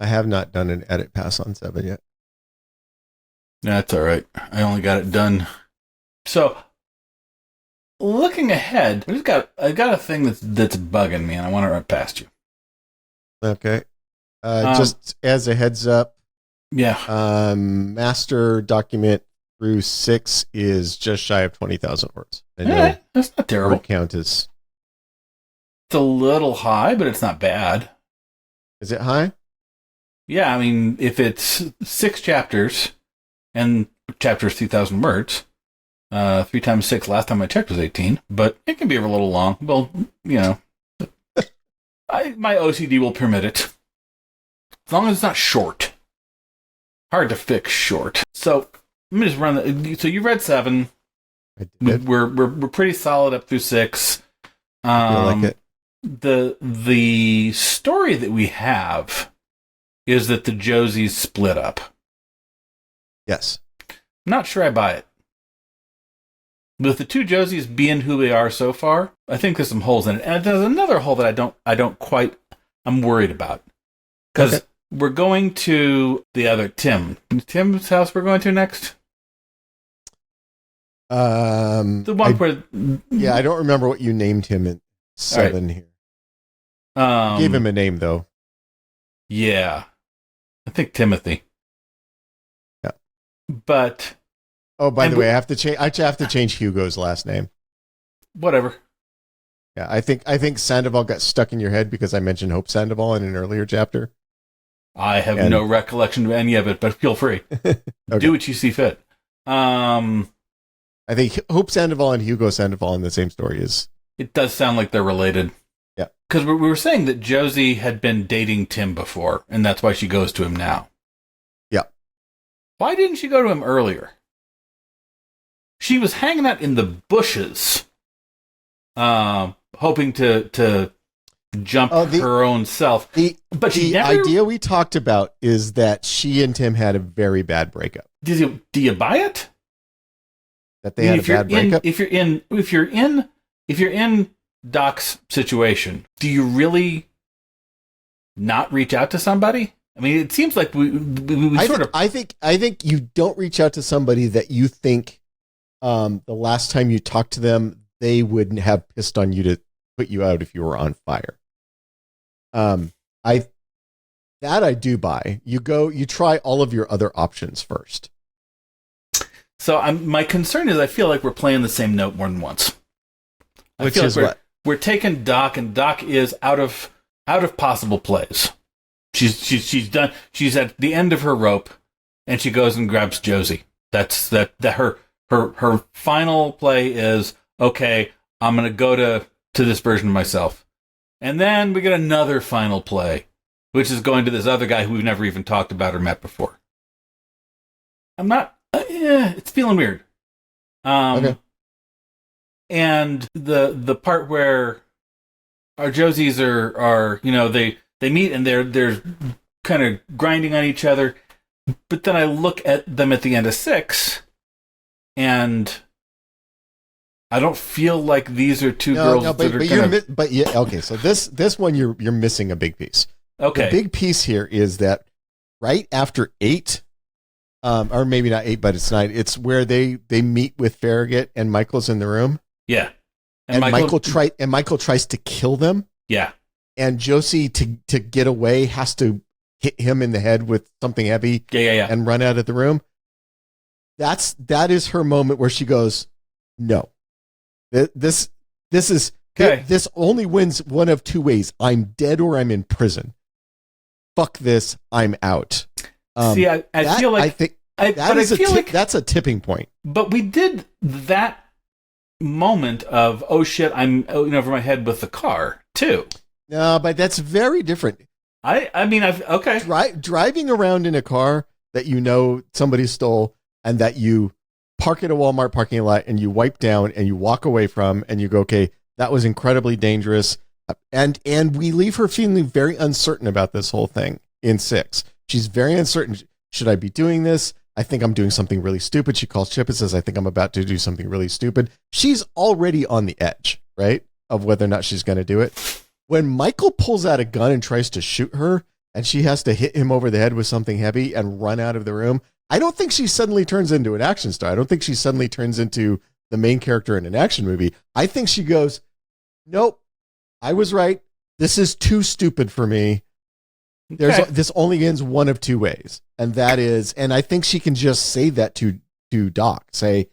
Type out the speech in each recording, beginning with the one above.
I have not done an edit pass on 7 yet. That's all right. I only got it done. So, looking ahead, I got a thing that's bugging me, and I want to run past you. Okay. Just as a heads up, yeah. Master document through 6 is just shy of 20,000 words. I know that's not terrible. Word count is. It's a little high, but it's not bad. Is it high? Yeah, I mean, if it's 6 chapters and chapters 2,000 words, 3 times 6 last time I checked was 18, but it can be a little long. Well, you know, my OCD will permit it. As long as it's not short. Hard to fix short. So, let me just run so you read 7. I did. We're pretty solid up through 6. I feel like it. The story that we have is that the Josies split up. Yes. I'm not sure I buy it. With the 2 Josies being who they are so far, I think there's some holes in it. And there's another hole that I'm worried about. Because we're going to the other Tim's house we're going to next? The one where... Yeah, I don't remember what you named him in 7 here. Gave him a name, though. Yeah. I think Timothy. Yeah. But... Oh, by the way, I have to change Hugo's last name. Whatever. Yeah, I think Sandoval got stuck in your head because I mentioned Hope Sandoval in an earlier chapter. I have no recollection of any of it, but feel free. Okay. Do what you see fit. I think Hope Sandoval and Hugo Sandoval in the same story is... It does sound like they're related. Yeah. Because we were saying that Josie had been dating Tim before, and that's why she goes to him now. Yeah. Why didn't she go to him earlier? She was hanging out in the bushes, hoping to jump her own self. The idea we talked about is that she and Tim had a very bad breakup. Do you buy it? That they had a bad breakup? If you're in Doc's situation, do you really not reach out to somebody? I mean, it seems like I think you don't reach out to somebody that you think the last time you talked to them, they wouldn't have pissed on you to put you out if you were on fire. I do buy. You try all of your other options first. So my concern is I feel like we're playing the same note more than once. Which is what? We're taking Doc, and Doc is out of possible plays. She's done. She's at the end of her rope, and she goes and grabs Josie. That's her final play is, okay, I'm gonna go to this version of myself. And then we get another final play, which is going to this other guy who we've never even talked about or met before. I'm not it's feeling weird. Okay. And the part where our Josies are they meet and they're kind of grinding on each other, but then I look at them at the end of 6, and I don't feel like these are two girls that are okay. So this one you're missing a big piece. Okay, the big piece here is that right after 8, or maybe not 8, but it's 9. It's where they meet with Farragut and Michael's in the room. Yeah, and Michael tries to kill them. Yeah, and Josie to get away has to hit him in the head with something heavy. Yeah, and run out of the room. That is her moment where she goes, no. This is okay. This only wins one of 2 ways. I'm dead or I'm in prison. Fuck this. I'm out. See, I feel like that's a tipping point. But we did that moment of, oh shit, I'm over my head with the car too. No, but that's very different. I mean, driving around in a car that somebody stole and that you park at a Walmart parking lot and you wipe down and you walk away from and you go, okay, that was incredibly dangerous. And we leave her feeling very uncertain about this whole thing in 6. She's very uncertain. Should I be doing this? I think I'm doing something really stupid. She calls Chip and says, I think I'm about to do something really stupid. She's already on the edge, right? Of whether or not she's going to do it. When Michael pulls out a gun and tries to shoot her and she has to hit him over the head with something heavy and run out of the room, I don't think she suddenly turns into an action star. I don't think she suddenly turns into the main character in an action movie. I think she goes, nope, I was right. This is too stupid for me. This only ends one of two ways. And that is, and I think she can just say that to Doc. Say,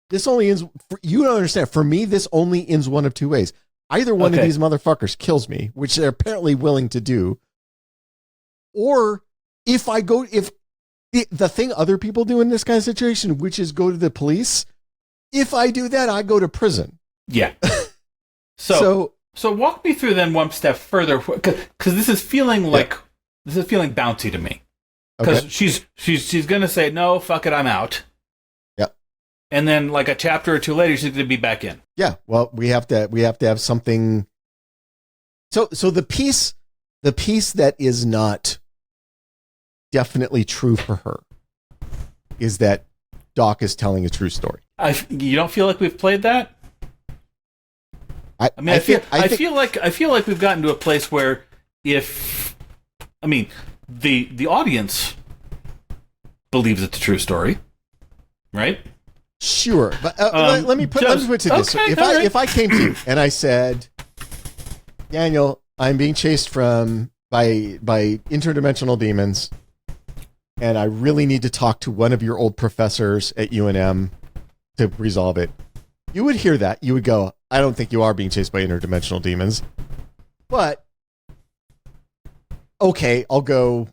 this only ends, you don't understand. For me, this only ends one of two ways. Either one of these motherfuckers kills me, which they're apparently willing to do. Or if the thing other people do in this kind of situation, which is go to the police, if I do that, I go to prison. Yeah. So walk me through then one step further, because this is feeling bouncy to me. Because she's going to say, no, fuck it, I'm out. Yep. And then like a chapter or two later, she's going to be back in. Yeah. Well, we have to have something. So the piece that is not definitely true for her is that Doc is telling a true story. You don't feel like we've played that? I feel like we've gotten to a place where the audience believes it's a true story, right? Sure, but let me put it to this: if I came to you and I said, Daniel, I'm being chased by interdimensional demons, and I really need to talk to one of your old professors at UNM to resolve it, you would hear that. You would go, I don't think you are being chased by interdimensional demons. But, okay, I'll go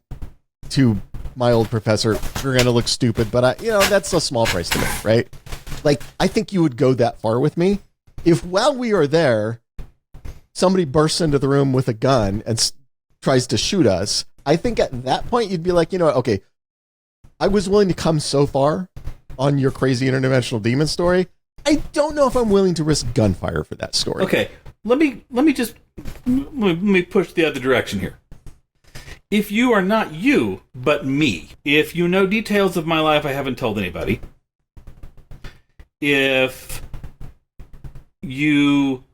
to my old professor. You're going to look stupid, but that's a small price to pay, right? Like, I think you would go that far with me. If while we are there, somebody bursts into the room with a gun and tries to shoot us, I think at that point you'd be like, you know what, okay, I was willing to come so far on your crazy interdimensional demon story. I don't know if I'm willing to risk gunfire for that story. Okay, let me push the other direction here. If you are not you, but me, if you know details of my life I haven't told anybody, if you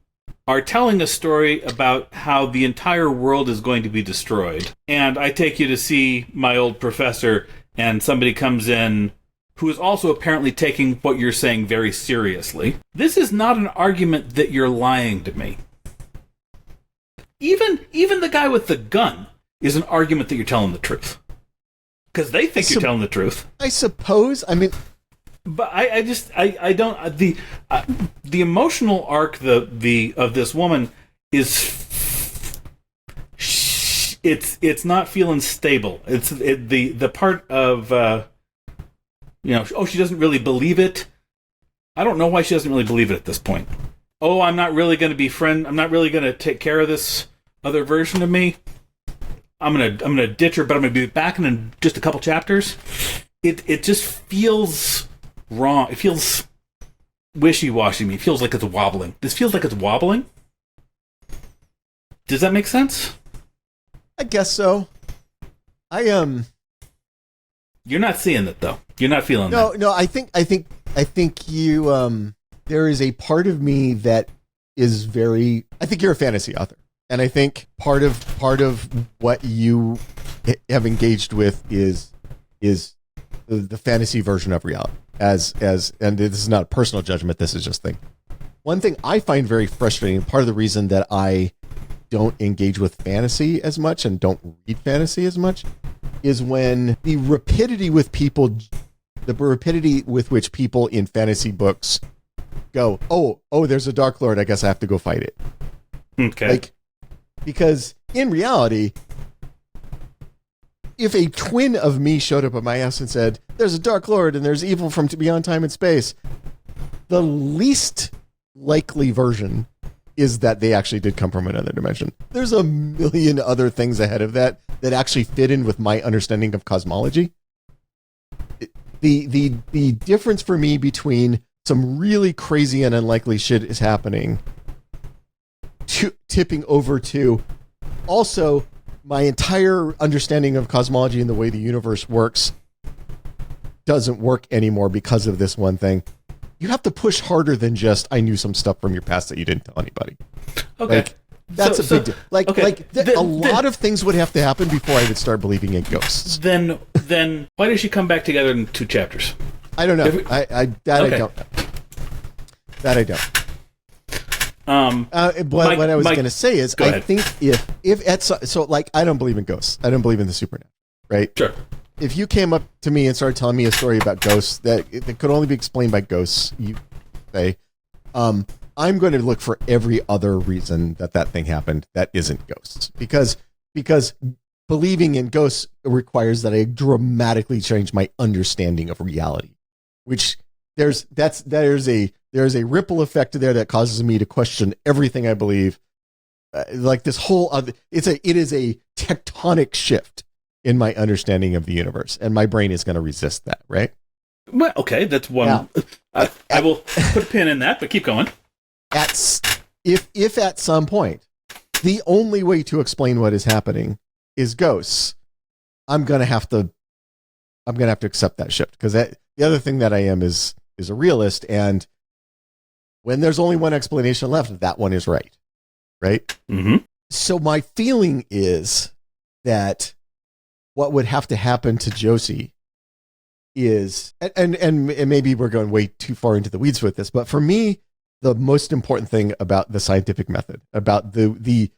are telling a story about how the entire world is going to be destroyed, and I take you to see my old professor, and somebody comes in who is also apparently taking what you're saying very seriously, this is not an argument that you're lying to me. Even the guy with the gun is an argument that you're telling the truth. Because they think you're telling the truth. I suppose. I mean... But I don't... The emotional arc of this woman is... It's not feeling stable. It's the part of... she doesn't really believe it. I don't know why she doesn't really believe it at this point. Oh, I'm not really going to be I'm not really going to take care of this other version of me. I'm gonna ditch her, but I'm gonna be back in just a couple chapters. It just feels wrong. It feels wishy-washy to me. It feels like it's wobbling. This feels like it's wobbling. Does that make sense? I guess so. You're not seeing it though. You're not feeling that. No. I think you. There is a part of me that is very. I think you're a fantasy author, and I think part of what you have engaged with is the fantasy version of reality. And this is not a personal judgment. This is just thing. One thing I find very frustrating. Part of the reason that I don't engage with fantasy as much and don't read fantasy as much is when the rapidity with which people in fantasy books go, oh, there's a Dark Lord, I guess I have to go fight it. Okay. Because in reality, if a twin of me showed up at my house and said, there's a Dark Lord and there's evil from beyond time and space, the least likely version is that they actually did come from another dimension. There's a million other things ahead of that actually fit in with my understanding of cosmology. The difference for me between some really crazy and unlikely shit is happening tipping over to also my entire understanding of cosmology and the way the universe works doesn't work anymore because of this one thing. You have to push harder than just, I knew some stuff from your past that you didn't tell anybody. Okay. That's a big deal. Like, okay, a lot of things would have to happen before I would start believing in ghosts. Then why does she come back together in 2 chapters? I don't know. I don't know. That I don't. What I was going to say is, I think if at so like I don't believe in ghosts. I don't believe in the supernatural. Right? Sure. If you came up to me and started telling me a story about ghosts that could only be explained by ghosts, you say, I'm going to look for every other reason that thing happened that isn't ghosts, because believing in ghosts requires that I dramatically change my understanding of reality, which there's a ripple effect there that causes me to question everything I believe. Like this whole other, it is a tectonic shift in my understanding of the universe, and my brain is going to resist that, right? Well, okay, that's one. Now, I will put a pin in that, but keep going. If at some point the only way to explain what is happening is ghosts, I'm gonna have to accept that shift, because the other thing that I am is a realist, and when there's only one explanation left, that one is right. Mm-hmm. So my feeling is that what would have to happen to Josie is, and maybe we're going way too far into the weeds with this, but for me, the most important thing about the scientific method, about the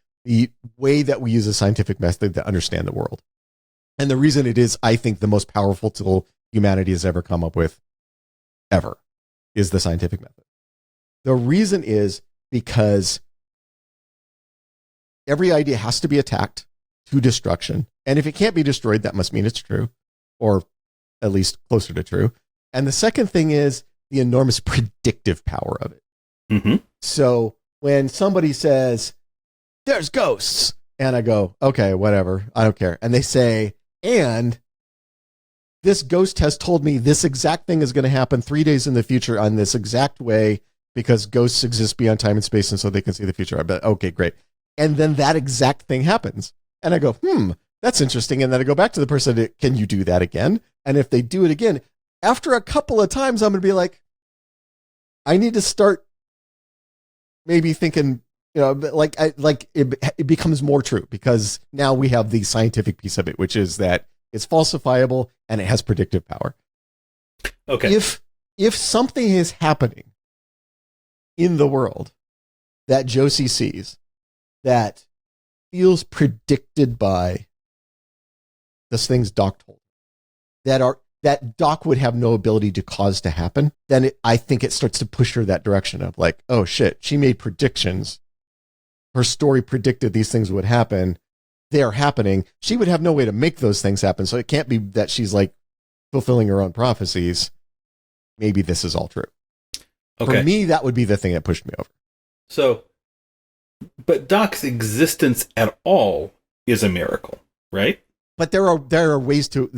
way that we use a scientific method to understand the world, and the reason it is, I think, the most powerful tool humanity has ever come up with, ever, is the scientific method. The reason is because every idea has to be attacked to destruction, and if it can't be destroyed, that must mean it's true, or at least closer to true. And the second thing is the enormous predictive power of it. Mm-hmm. So when somebody says, there's ghosts, and I go, okay, whatever, I don't care. And they say, and this ghost has told me this exact thing is going to happen 3 days in the future on this exact way, because ghosts exist beyond time and space, and so they can see the future. I bet, okay, great. And then that exact thing happens. And I go, that's interesting. And then I go back to the person, can you do that again? And if they do it again, after a couple of times, I'm going to be like, I need to start maybe thinking, it becomes more true, because now we have the scientific piece of it, which is that it's falsifiable and it has predictive power. Okay. If something is happening in the world that Josie sees that feels predicted by the things Doc told her, that Doc would have no ability to cause to happen, then I think it starts to push her that direction of like, oh shit, she made predictions. Her story predicted these things would happen. They're happening. She would have no way to make those things happen. So it can't be that she's like fulfilling her own prophecies. Maybe this is all true. Okay. For me, that would be the thing that pushed me over. So, but Doc's existence at all is a miracle, right? But there are ways to.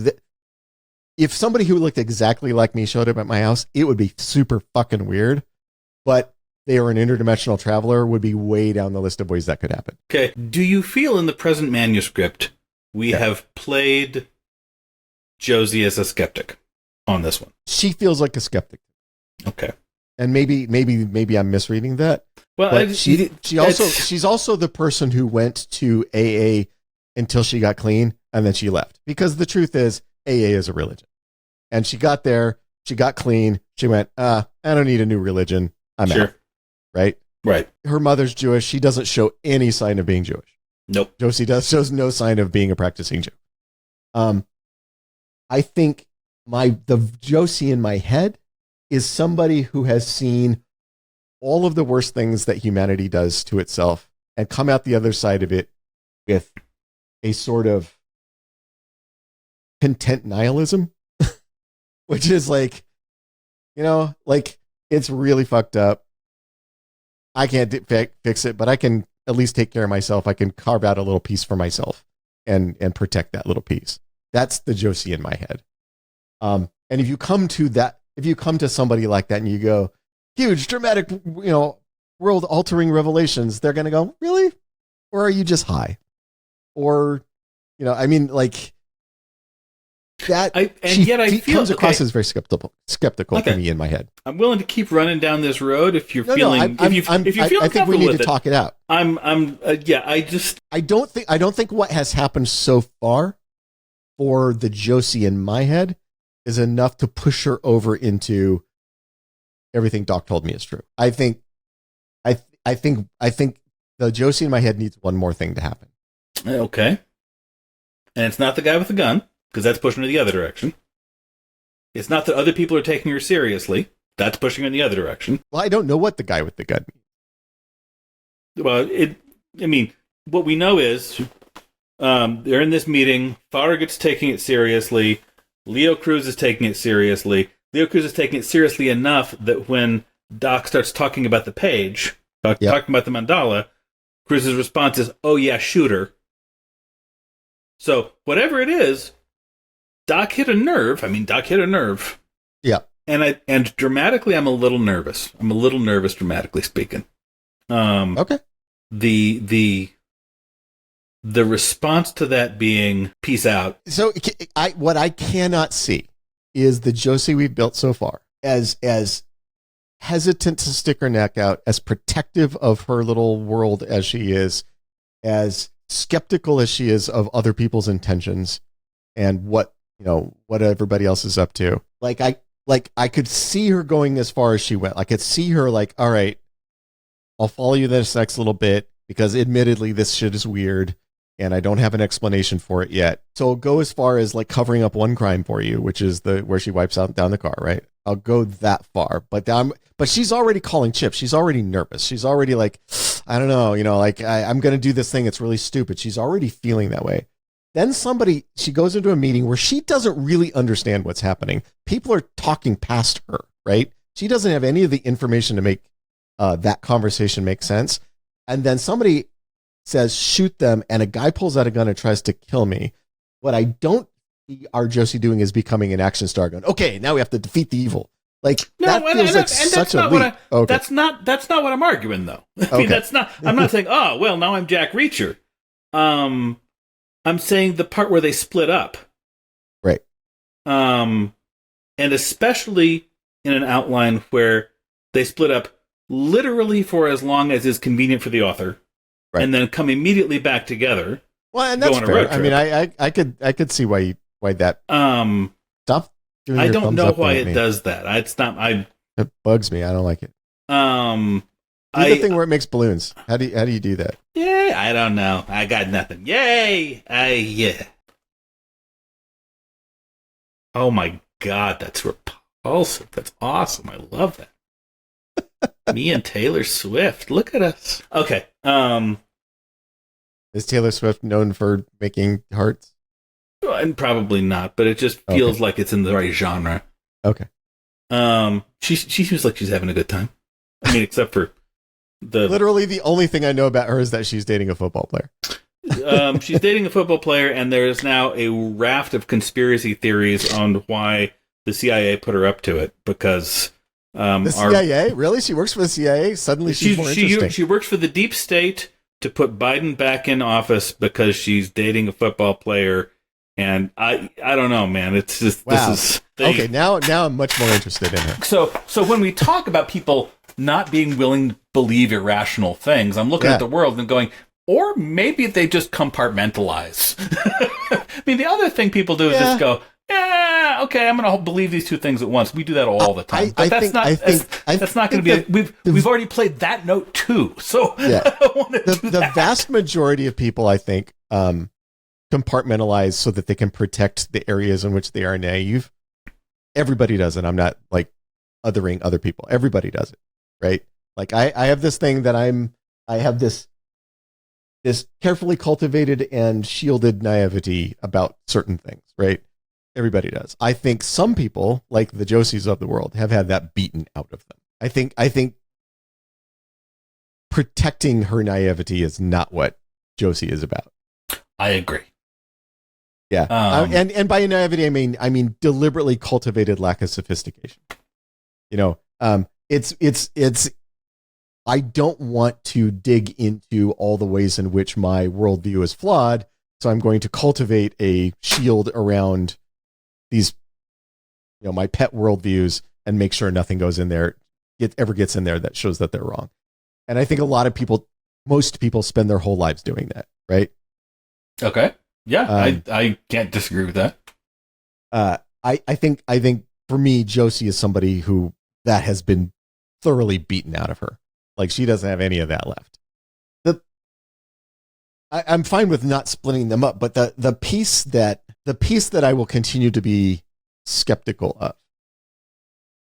If somebody who looked exactly like me showed up at my house, it would be super fucking weird. But they are an interdimensional traveler would be way down the list of ways that could happen. Okay. Do you feel in the present manuscript we have played Josie as a skeptic on this one? She feels like a skeptic. Okay. And maybe I'm misreading that. Well, she's also the person who went to AA until she got clean, and then she left. Because the truth is, AA is a religion. And she got there, she got clean, she went, I don't need a new religion. I'm out. Right? Right. Her mother's Jewish. She doesn't show any sign of being Jewish. Nope. Josie shows no sign of being a practicing Jew. I think the Josie in my head is somebody who has seen all of the worst things that humanity does to itself and come out the other side of it with a sort of content nihilism, which is like, like it's really fucked up. I can't fix it, but I can at least take care of myself. I can carve out a little piece for myself and protect that little piece. That's the Josie in my head. And if you come to somebody like that and you go, huge, dramatic, world altering revelations, they're going to go, really? Or are you just high? Or, that yet I feel comes across as very skeptical to me in my head. I'm willing to keep running down this road if you're feeling. I think we need to talk it out. I don't think what has happened so far for the Josie in my head is enough to push her over into everything Doc told me is true. I think the Josie in my head needs one more thing to happen. Okay. And it's not the guy with the gun, because that's pushing her the other direction. It's not that other people are taking her seriously. That's pushing her in the other direction. Well, I don't know what the guy with the gun means. Well, what we know is they're in this meeting. Farragut's taking it seriously. Leo Cruz is taking it seriously. Leo Cruz is taking it seriously enough that when Doc starts talking about the page, talking about the mandala, Cruz's response is, "Oh yeah, shoot her." So whatever it is, Doc hit a nerve. Yeah. And dramatically, I'm a little nervous. Dramatically speaking. Okay. The response to that being peace out. So what I cannot see is the Josie we've built so far as hesitant to stick her neck out, as protective of her little world as she is, as skeptical as she is of other people's intentions and what everybody else is up to. I could see her going as far as she went. I could see her like, all right, I'll follow you this next little bit because admittedly this shit is weird and I don't have an explanation for it yet. So I'll go as far as like covering up one crime for you, which is where she wipes out down the car, right? I'll go that far, but she's already calling chips. She's already nervous. She's already like, I don't know, I'm going to do this thing. It's really stupid. She's already feeling that way. Then she goes into a meeting where she doesn't really understand what's happening. People are talking past her, right? She doesn't have any of the information to make that conversation make sense. And then somebody says, shoot them. And a guy pulls out a gun and tries to kill me. What I don't see our Josie doing is becoming an action star going, okay, now we have to defeat the evil. Like, that feels like such a leap. Okay. That's not what I'm arguing, though. I'm not saying, oh, well, now I'm Jack Reacher. I'm saying the part where they split up. Right. And especially in an outline where they split up literally for as long as is convenient for the author. Right. And then come immediately back together. Well, and that's fair. I mean, I could see why that stuff. I don't know why it does that. It bugs me. I don't like it. Do the thing where it makes balloons. How do you do that? Yeah, I don't know. I got nothing. Yay! Yeah. Oh my god, that's repulsive. That's awesome. I love that. Me and Taylor Swift. Look at us. Okay. Is Taylor Swift known for making hearts? And probably not, but it just feels like it's in the right genre. Okay. She seems like she's having a good time. I mean, except for literally the only thing I know about her is that she's dating a football player. She's dating a football player, and there is now a raft of conspiracy theories on why the CIA put her up to it. Because the CIA, really? She works for the CIA. Suddenly, she's more interesting. She works for the deep state to put Biden back in office because she's dating a football player. And I don't know, man. It's just okay. Now I'm much more interested in her. So when we talk about people not being willing to believe irrational things, I'm looking at the world and going, or maybe they just compartmentalize. I mean, the other thing people do is just go, yeah, okay, I'm going to believe these two things at once. We do that all the time, but that's not going to be. We've already played that note too, so I don't want to do that. The vast majority of people, I think, compartmentalize so that they can protect the areas in which they are naive. Everybody does it. I'm not like othering other people. Everybody does it, right? Like I have this thing that I have this carefully cultivated and shielded naivety about certain things, right? Everybody does. I think some people, like the Josies of the world, have had that beaten out of them. I think protecting her naivety is not what Josie is about. I agree. Yeah, and by naivety, I mean deliberately cultivated lack of sophistication. It's. I don't want to dig into all the ways in which my worldview is flawed, so I'm going to cultivate a shield around these, my pet worldviews and make sure nothing goes in there, ever gets in there that shows that they're wrong. And I think most people spend their whole lives doing that, right? Okay. Yeah, I can't disagree with that. I think for me, Josie is somebody who that has been thoroughly beaten out of her. Like, she doesn't have any of that left. I'm fine with not splitting them up, but the piece that I will continue to be skeptical of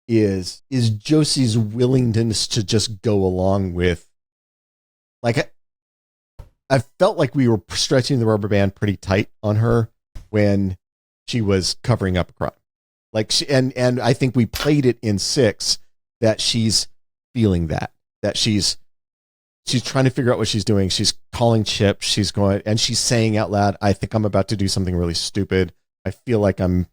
is Josie's willingness to just go along with, like, I felt like we were stretching the rubber band pretty tight on her when she was covering up a crime. Like, and I think we played it in 6 that she's feeling that she's trying to figure out what she's doing. She's calling Chip. She's going, and she's saying out loud, I think I'm about to do something really stupid. I feel like I'm,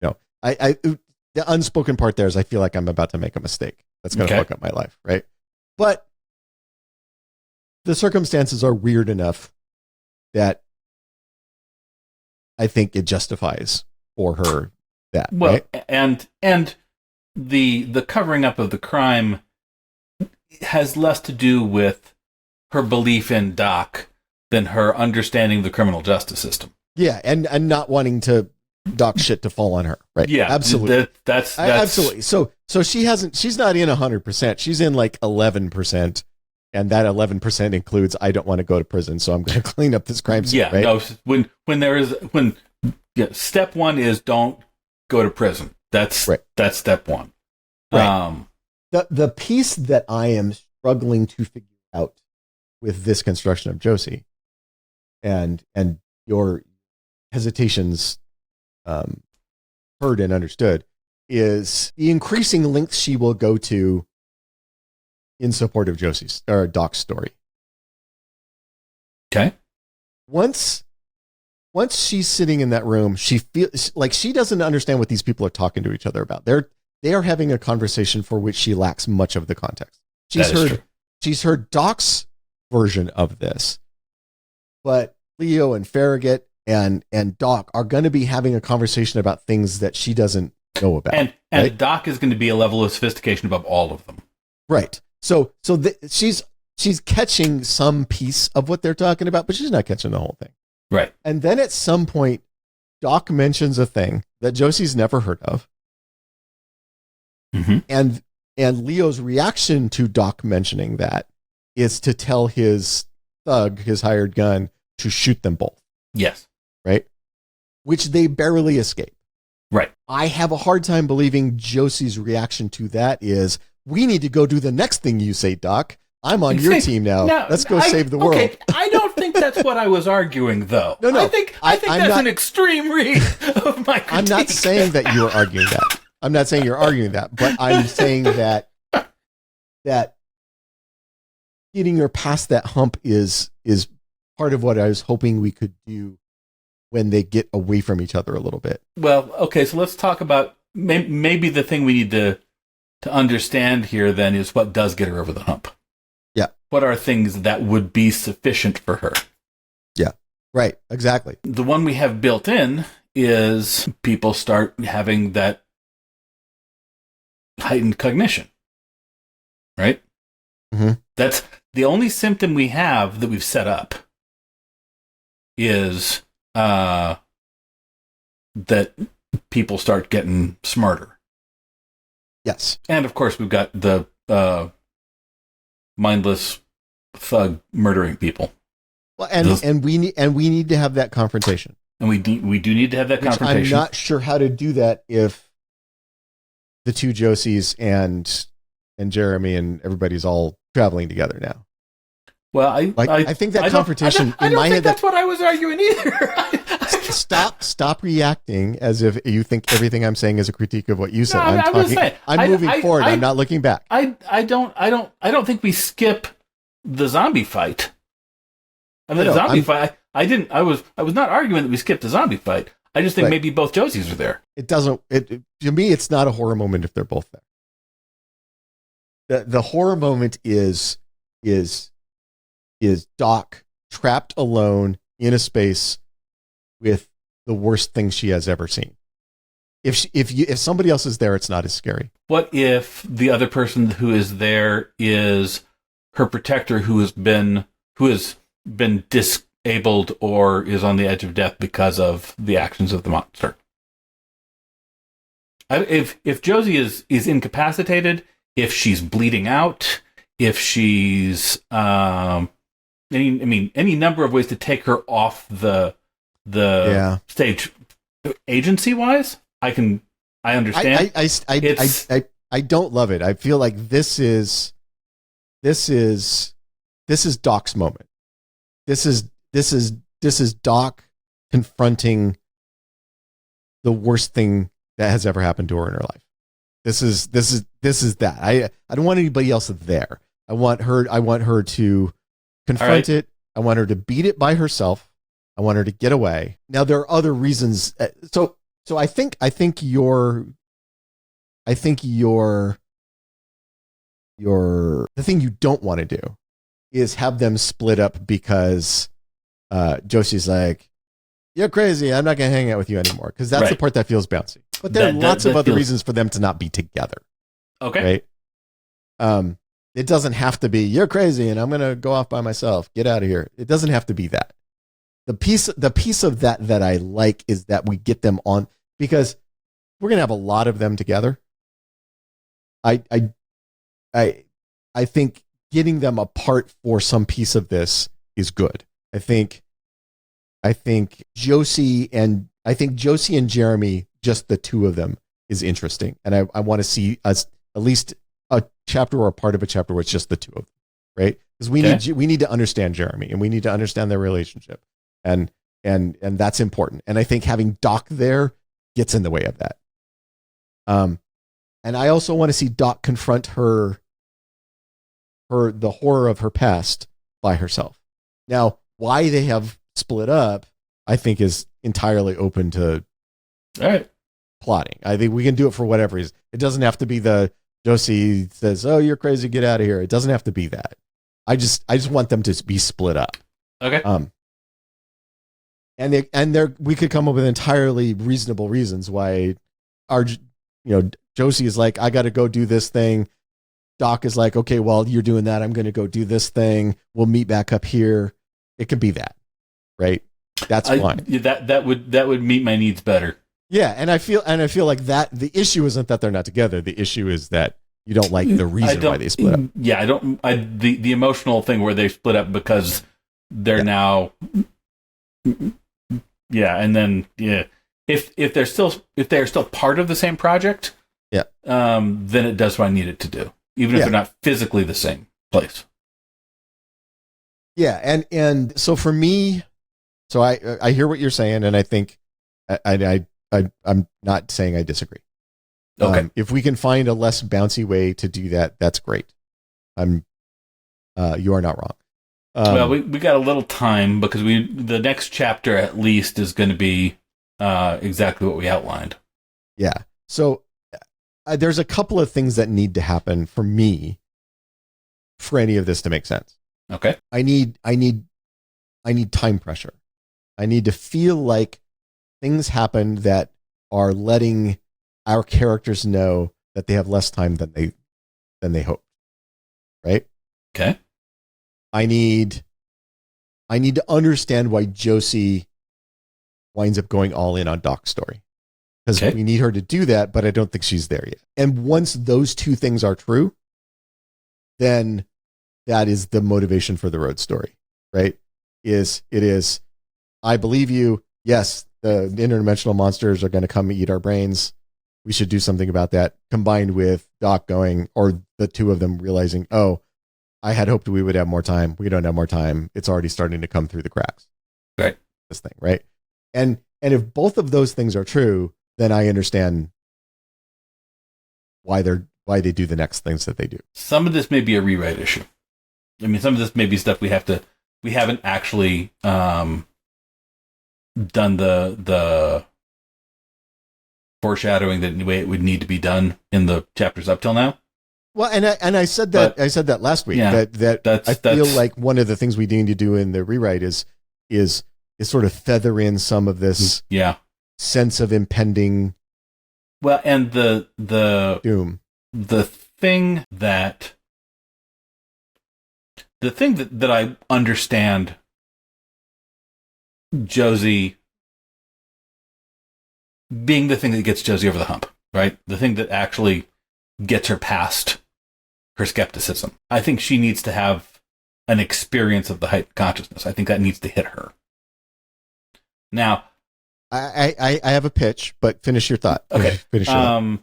the unspoken part there is I feel like I'm about to make a mistake that's going to fuck up my life. Right. But the circumstances are weird enough that I think it justifies for her that. Well, right? and the covering up of the crime has less to do with her belief in Doc than her understanding the criminal justice system. Yeah, and not wanting to Doc shit to fall on her. Right. Yeah, absolutely. That's absolutely. So she's not in 100%. She's in like 11%. And that 11% includes, I don't want to go to prison, so I'm going to clean up this crime scene. Yeah, right? No. When step 1 is don't go to prison. That's step 1. Right. The piece that I am struggling to figure out with this construction of Josie, and your hesitations heard and understood, is the increasing lengths she will go to in support of Josie's or Doc's story. Okay. Once she's sitting in that room, she feels like she doesn't understand what these people are talking to each other about. They are having a conversation for which she lacks much of the context. She's heard Doc's version of this, but Leo and Farragut and Doc are going to be having a conversation about things that she doesn't know about. And right? Doc is going to be a level of sophistication above all of them. Right. So she's catching some piece of what they're talking about, but she's not catching the whole thing. Right. And then at some point, Doc mentions a thing that Josie's never heard of. Mm-hmm. And Leo's reaction to Doc mentioning that is to tell his thug, his hired gun, to shoot them both. Yes. Right? Which they barely escape. Right. I have a hard time believing Josie's reaction to that is, we need to go do the next thing you say, Doc. I'm on your team now. Let's go save the world. Okay, I don't think that's what I was arguing, though. No. I think that's an extreme read of my critique. I'm not saying that you're arguing that. I'm not saying you're arguing that, but I'm saying that getting her past that hump is part of what I was hoping we could do when they get away from each other a little bit. Well, okay, so let's talk about maybe the thing we need to understand here then is what does get her over the hump. Yeah. What are things that would be sufficient for her? Yeah. Right. Exactly. The one we have built in is people start having that heightened cognition. Right? Mm-hmm. That's the only symptom we have that we've set up is that people start getting smarter. Yes. And of course, we've got the mindless thug murdering people. Well, and we need to have that confrontation. And we do need to have that confrontation. I'm not sure how to do that if the two Josies and Jeremy and everybody's all traveling together now. Well, I think that confrontation I don't think that's what I was arguing either. Stop reacting as if you think everything I'm saying is a critique of what you said. No, I'm moving forward. I'm not looking back. I don't think we skip the zombie fight. I mean, the zombie fight. I was not arguing that we skipped the zombie fight. I just think maybe both Josies are there. It doesn't. To me, it's not a horror moment if they're both there. The horror moment is Doc trapped alone in a space with the worst thing she has ever seen. if somebody else is there, it's not as scary. What if the other person who is there is her protector, who has been disabled or is on the edge of death because of the actions of the monster? If Josie is incapacitated, if she's bleeding out, if she's any number of ways to take her off the stage, agency wise, I understand. I don't love it. I feel like this is Doc's moment. This is Doc confronting the worst thing that has ever happened to her in her life. This is that. I don't want anybody else there. I want her to confront it. I want her to beat it by herself. I want her to get away. Now there are other reasons. So I think the thing you don't want to do is have them split up because Josie's like, you're crazy, I'm not going to hang out with you anymore, because that's the part that feels bouncy. But there are lots of other reasons for them to not be together. Okay. Right? It doesn't have to be, you're crazy and I'm going to go off by myself. Get out of here. It doesn't have to be that. The piece of that I like is that we get them on, because we're going to have a lot of them together. I think getting them apart for some piece of this is good. I think Josie and Jeremy, just the two of them, is interesting, and I want to see us at least a chapter or a part of a chapter where it's just the two of them, right? Because we need to understand Jeremy, and we need to understand their relationship, and that's important. And I think having Doc there gets in the way of that. And I also want to see Doc confront the horror of her past by herself. Now, why they have split up, I think, is entirely open to plotting. I think we can do it for whatever reason. It doesn't have to be the Josie says, "Oh, you're crazy, get out of here." It doesn't have to be that. I just want them to be split up. Okay. We could come up with entirely reasonable reasons why Josie is like, I got to go do this thing. Doc is like, okay, well, you're doing that, I'm going to go do this thing. We'll meet back up here. It could be that, right? That's fine. That would meet my needs better. Yeah, and I feel like that the issue isn't that they're not together. The issue is that you don't like the reason why they split up. Yeah, I don't. The emotional thing where they split up because they're now. Yeah, and then if they're still part of the same project, then it does what I need it to do, even if they're not physically the same place. Yeah, and so for me, so I hear what you're saying, and I think I'm not saying I disagree. Okay, if we can find a less bouncy way to do that, that's great. You are not wrong. Well, we got a little time because the next chapter at least is going to be exactly what we outlined. Yeah. So there's a couple of things that need to happen for me for any of this to make sense. Okay. I need time pressure. I need to feel like things happen that are letting our characters know that they have less time than they hoped. Right? Okay. I need to understand why Josie winds up going all in on Doc's story. Because we need her to do that, but I don't think she's there yet. And once those two things are true, then that is the motivation for the road story, right? It is, I believe you. Yes, the interdimensional monsters are going to come eat our brains. We should do something about that, combined with Doc going, or the two of them realizing, oh, I had hoped we would have more time. We don't have more time. It's already starting to come through the cracks. Right. This thing, right? And if both of those things are true, then I understand why they do the next things that they do. Some of this may be a rewrite issue. I mean, some of this may be stuff we haven't actually done the foreshadowing that the way it would need to be done in the chapters up till now. Well, and I said that last week, that I feel like one of the things we need to do in the rewrite is sort of feather in some of this sense of impending Well, and Doom. the thing that I understand Josie being the thing that gets Josie over the hump, right? The thing that actually gets her past her skepticism. I think she needs to have an experience of the heightened consciousness. I think that needs to hit her. Now, I have a pitch, but finish your thought. Okay. Finish your thought.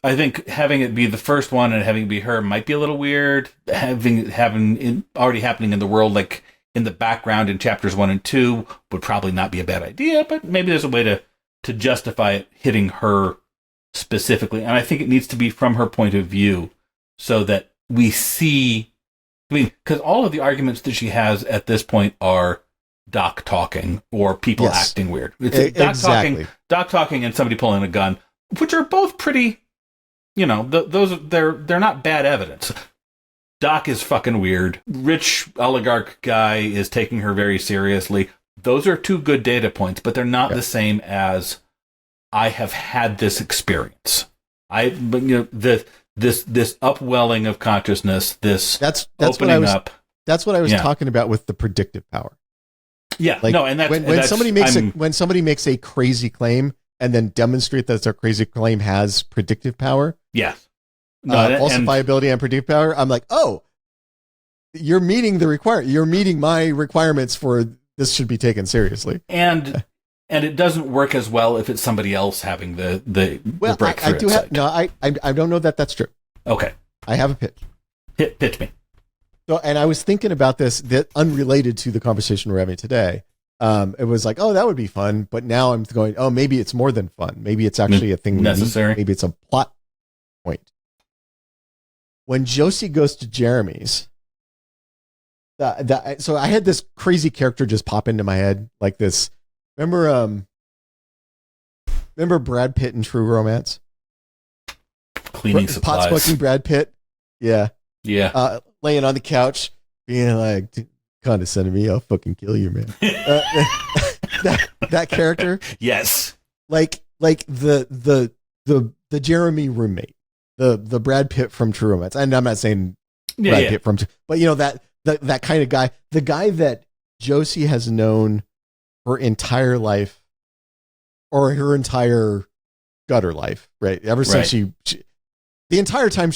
I think having it be the first one and having it be her might be a little weird. Having already happening in the world, like in the background in chapters 1 and 2, would probably not be a bad idea. But maybe there's a way to justify it hitting her specifically, and I think it needs to be from her point of view, so that we see. I mean, because all of the arguments that she has at this point are Doc talking or people acting weird. It's Doc talking, and somebody pulling a gun, which are both pretty. They're not bad evidence. Doc is fucking weird. Rich oligarch guy is taking her very seriously. Those are two good data points, but they're not the same as I have had this experience. This upwelling of consciousness, that's opening up. That's what I was talking about with the predictive power. Yeah, like, no, and that's when somebody makes a crazy claim and then demonstrate that their crazy claim has predictive power. Yes. Falsifiability and predictive power. I'm like, oh, you're meeting you're meeting my requirements for this should be taken seriously. And it doesn't work as well if it's somebody else having the breakthrough. I don't know that that's true. Okay. I have a pitch. Pitch me. So, and I was thinking about this that unrelated to the conversation we're having today. It was like, oh, that would be fun. But now I'm going, oh, maybe it's more than fun. Maybe it's actually a thing necessary. Maybe it's a plot point. When Josie goes to Jeremy's, so I had this crazy character just pop into my head like this. Remember Brad Pitt in True Romance? Cleaning supplies. Pot smoking Brad Pitt. Yeah. Yeah. Laying on the couch, being like, condescending me, I'll fucking kill you, man. That character. Yes. Like the Jeremy roommate, the Brad Pitt from True Romance. And I'm not saying Brad Pitt from, but that kind of guy, the guy that Josie has known her entire life, or her entire gutter life, right? Ever since she the entire time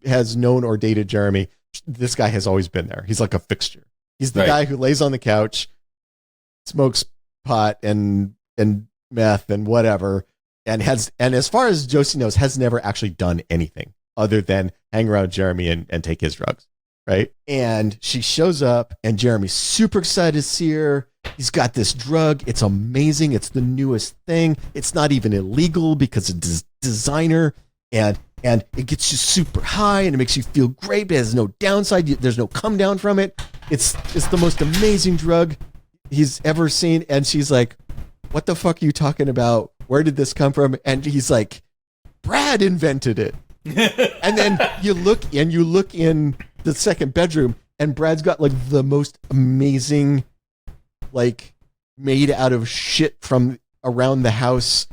has known or dated Jeremy, this guy has always been there. He's like a fixture. He's the guy who lays on the couch, smokes pot and meth and whatever, and as far as Josie knows, has never actually done anything other than hang around Jeremy and take his drugs, right? And she shows up, and Jeremy's super excited to see her. He's got this drug. It's amazing. It's the newest thing. It's not even illegal because it's designer, and it gets you super high, and it makes you feel great, but it has no downside. There's no come down from it. It's the most amazing drug he's ever seen. And she's like, what the fuck are you talking about? Where did this come from? And he's like, Brad invented it. And then you look in the second bedroom, and Brad's got like the most amazing, like made out of shit from around the house,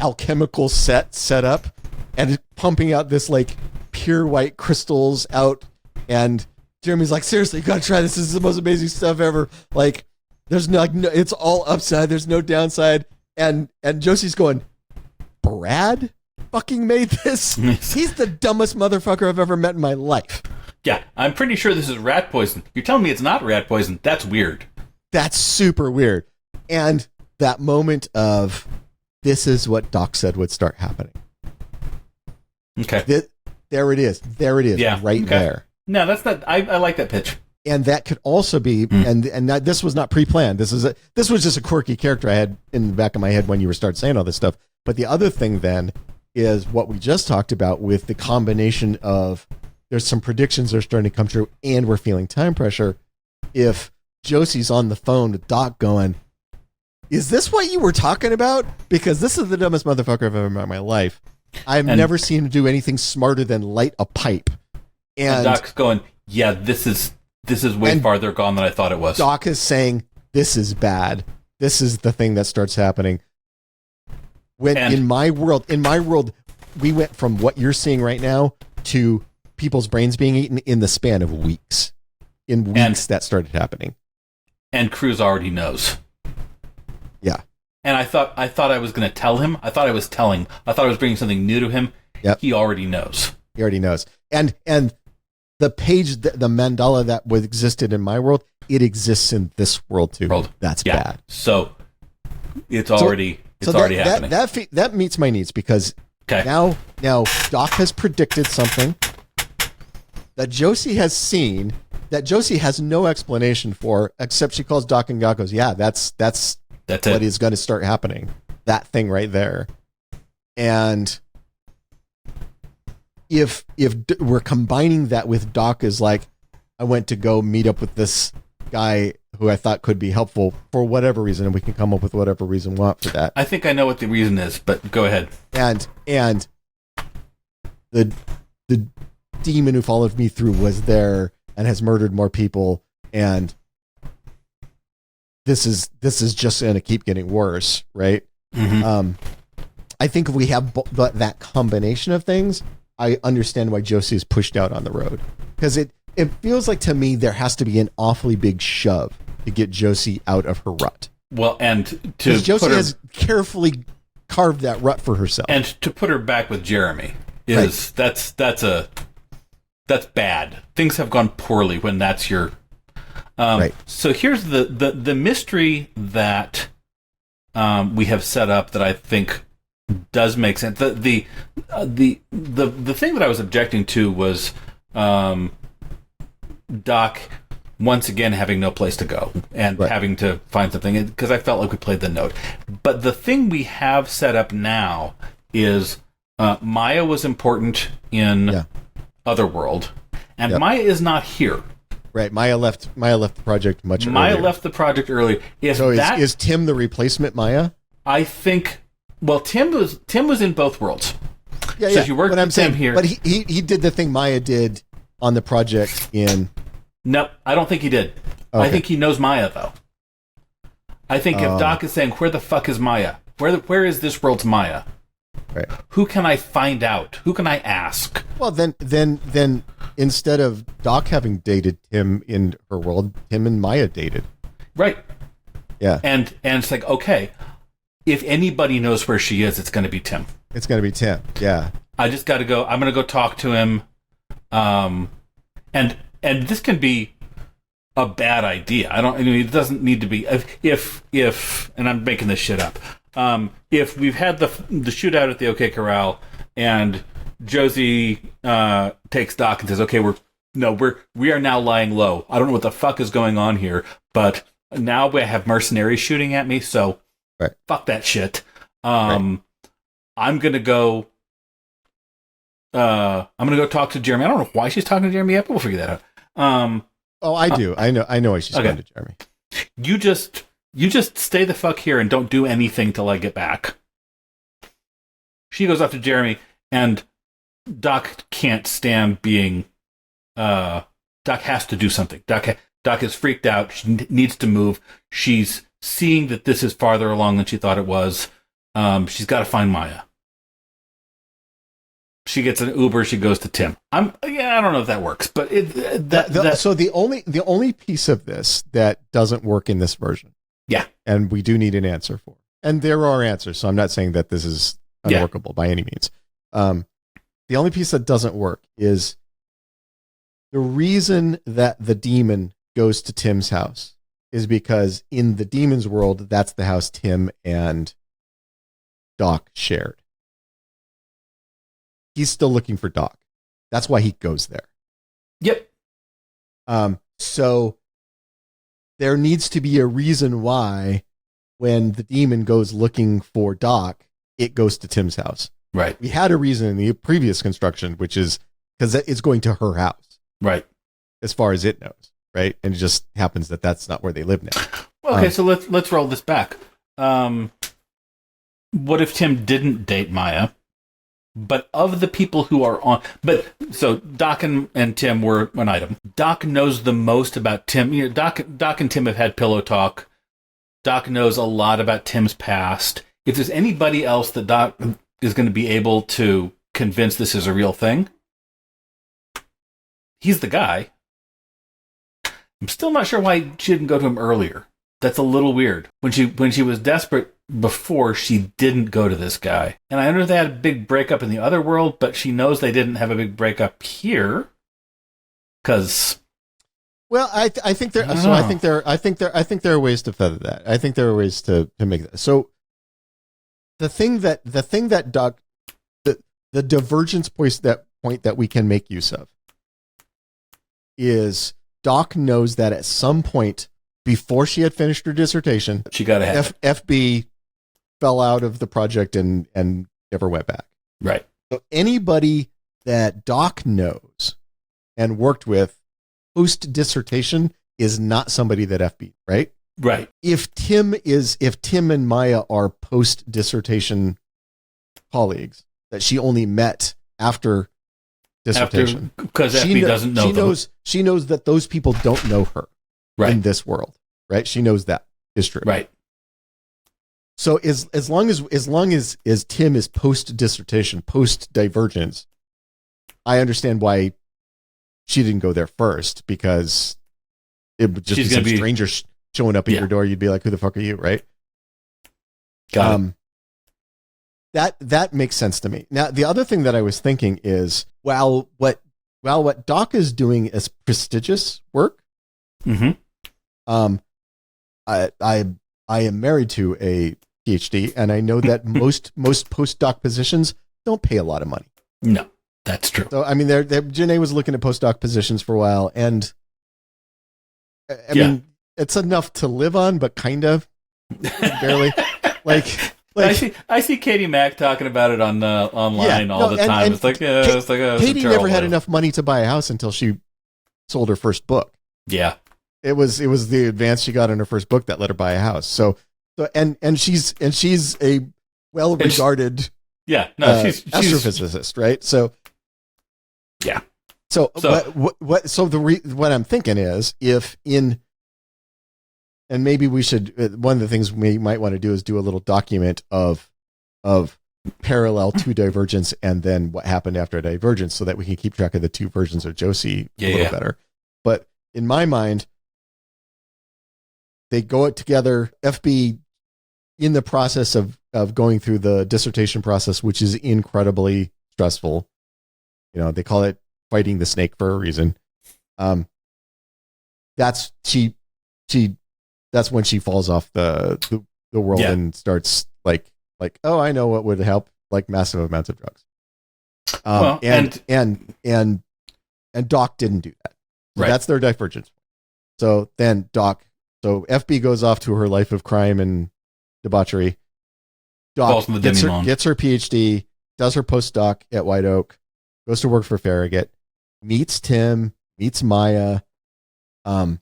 alchemical set up, and pumping out this like pure white crystals out. And Jeremy's like, seriously, you gotta try this. This is the most amazing stuff ever. Like, there's no, it's all upside. There's no downside. And Josie's going, Brad fucking made this? He's the dumbest motherfucker I've ever met in my life. Yeah, I'm pretty sure this is rat poison. You're telling me it's not rat poison? That's weird. That's super weird. And that moment of, this is what Doc said would start happening. Okay. There it is. Yeah, right there. No, that's not. I like that pitch. And that could also be, and that, this was not pre-planned. This was just a quirky character I had in the back of my head when you were starting saying all this stuff. But the other thing then is what we just talked about with the combination of, there's some predictions that are starting to come true, and we're feeling time pressure. If Josie's on the phone with Doc going, is this what you were talking about? Because this is the dumbest motherfucker I've ever met in my life. I've never seen him do anything smarter than light a pipe. And Doc's going, yeah, this is way farther gone than I thought it was. Doc is saying, this is bad. This is the thing that starts happening. when And- in my world, we went from what you're seeing right now to people's brains being eaten in the span of weeks. In weeks, that started happening. And Cruz already knows. Yeah. And I thought I was going to tell him. I thought I was bringing something new to him. Yep. He already knows. He already knows. And the page, the mandala that was existed in my world, it exists in this world too. That's bad. So it's already happening. That meets my needs because now Doc has predicted something that Josie has seen that Josie has no explanation for, except she calls Doc and Doc goes, yeah, that's what is going to start happening. That thing right there. And if we're combining that with Doc is like, I went to go meet up with this guy who I thought could be helpful for whatever reason, and we can come up with whatever reason we want for that. I think I know what the reason is, but go ahead. And the demon who followed me through was there and has murdered more people, and this is just going to keep getting worse, right? Mm-hmm. I think if we have that combination of things, I understand why Josie is pushed out on the road, because it feels like to me there has to be an awfully big shove to get Josie out of her rut. Well, and Josie has carefully carved that rut for herself, and to put her back with Jeremy is that's bad. Things have gone poorly when that's your. Right. So here's the mystery that we have set up that I think does make sense. The thing that I was objecting to was Doc once again having no place to go and having to find something, because I felt like we played the note. But the thing we have set up now is Maya was important in Otherworld, and Maya is not here. Right, Maya left the project much earlier. Maya left the project earlier. Is Tim the replacement Maya? I think. Well, Tim was in both worlds. Yeah, so she worked with Tim here, but he did the thing Maya did on the project in. No, I don't think he did. Okay. I think he knows Maya though. I think if Doc is saying, "Where the fuck is Maya? Where is this world's Maya? Right. Who can I find out? Who can I ask?" Well, then instead of Doc having dated Tim in her world, Tim and Maya dated. Right. Yeah. And it's like, okay, if anybody knows where she is, it's going to be Tim. It's going to be Tim. Yeah. I just got to go. I'm going to go talk to him. And this can be a bad idea. It doesn't need to be. If and I'm making this shit up. If we've had the shootout at the OK Corral and Josie takes Doc and says, "Okay, we are now lying low. I don't know what the fuck is going on here, but now we have mercenaries shooting at me, so fuck that shit. I'm gonna go. I'm gonna go talk to Jeremy. I don't know why she's talking to Jeremy yet, but we'll figure that out. I do. I know why she's going to Jeremy. You just stay the fuck here and don't do anything till I get back. She goes up to Jeremy, and Doc can't stand being. Doc has to do something. Doc is freaked out. She needs to move. She's seeing that this is farther along than she thought it was. She's got to find Maya. She gets an Uber. She goes to Tim. I don't know if that works, but so the only piece of this that doesn't work in this version, and we do need an answer for, and there are answers. So I'm not saying that this is unworkable by any means. The only piece that doesn't work is the reason that the demon goes to Tim's house is because in the demon's world, that's the house Tim and Doc shared. He's still looking for Doc. That's why he goes there. Yep. So there needs to be a reason why when the demon goes looking for Doc, it goes to Tim's house. Right. We had a reason in the previous construction, which is because it's going to her house. Right. As far as it knows. Right. And it just happens that that's not where they live now. Okay, so let's roll this back. What if Tim didn't date Maya? But of the people who are on, so Doc and Tim were an item. Doc knows the most about Tim. Doc and Tim have had pillow talk. Doc knows a lot about Tim's past. if there's anybody else that Doc is going to be able to convince this is a real thing, he's the guy. I'm still not sure why she didn't go to him earlier. That's a little weird. When she was desperate before, she didn't go to this guy. And I know they had a big breakup in the other world, but she knows they didn't have a big breakup here. Because, well, I think there. So I think there are ways to feather that. I think there are ways to make that. So the thing that Doc, the divergence point that we can make use of is Doc knows that at some point before she had finished her dissertation, she got ahead. FB fell out of the project and never went back. Right. So anybody that Doc knows and worked with post dissertation is not somebody that FB, right? Right. If Tim and Maya are post dissertation colleagues that she only met after dissertation, because FB doesn't know them. She knows that those people don't know her in this world, right? She knows that is true, right? So as long as Tim is post dissertation, post divergence, I understand why she didn't go there first, because it would just be some stranger showing up at your door. You'd be like, "Who the fuck are you?" Right? Got it. That makes sense to me. Now, the other thing that I was thinking is, while what Doc is doing is prestigious work, I am married to a PhD, and I know that most postdoc positions don't pay a lot of money. No, that's true. So I mean, Janae was looking at postdoc positions for a while, and I mean, it's enough to live on, but kind of barely. Like I see Katie Mack talking about it on online all the time. And Katie never had enough money to buy a house until she sold her first book. Yeah, it was the advance she got on her first book that let her buy a house. So and she's a well regarded she's astrophysicist, right? So yeah. So what I'm thinking is, and maybe we should, one of the things we might want to do is do a little document of parallel to Divergence and then what happened after Divergence, so that we can keep track of the two versions of Josie a little better. But in my mind, they go it together. FB, in the process of going through the dissertation process, which is incredibly stressful. You know, they call it fighting the snake for a reason. That's when she falls off the world and starts like, oh, I know what would help, like massive amounts of drugs. And Doc didn't do that. So that's their divergence. So then FB goes off to her life of crime and debauchery. Doc gets her PhD, does her postdoc at White Oak, goes to work for Farragut, meets Tim, meets Maya, that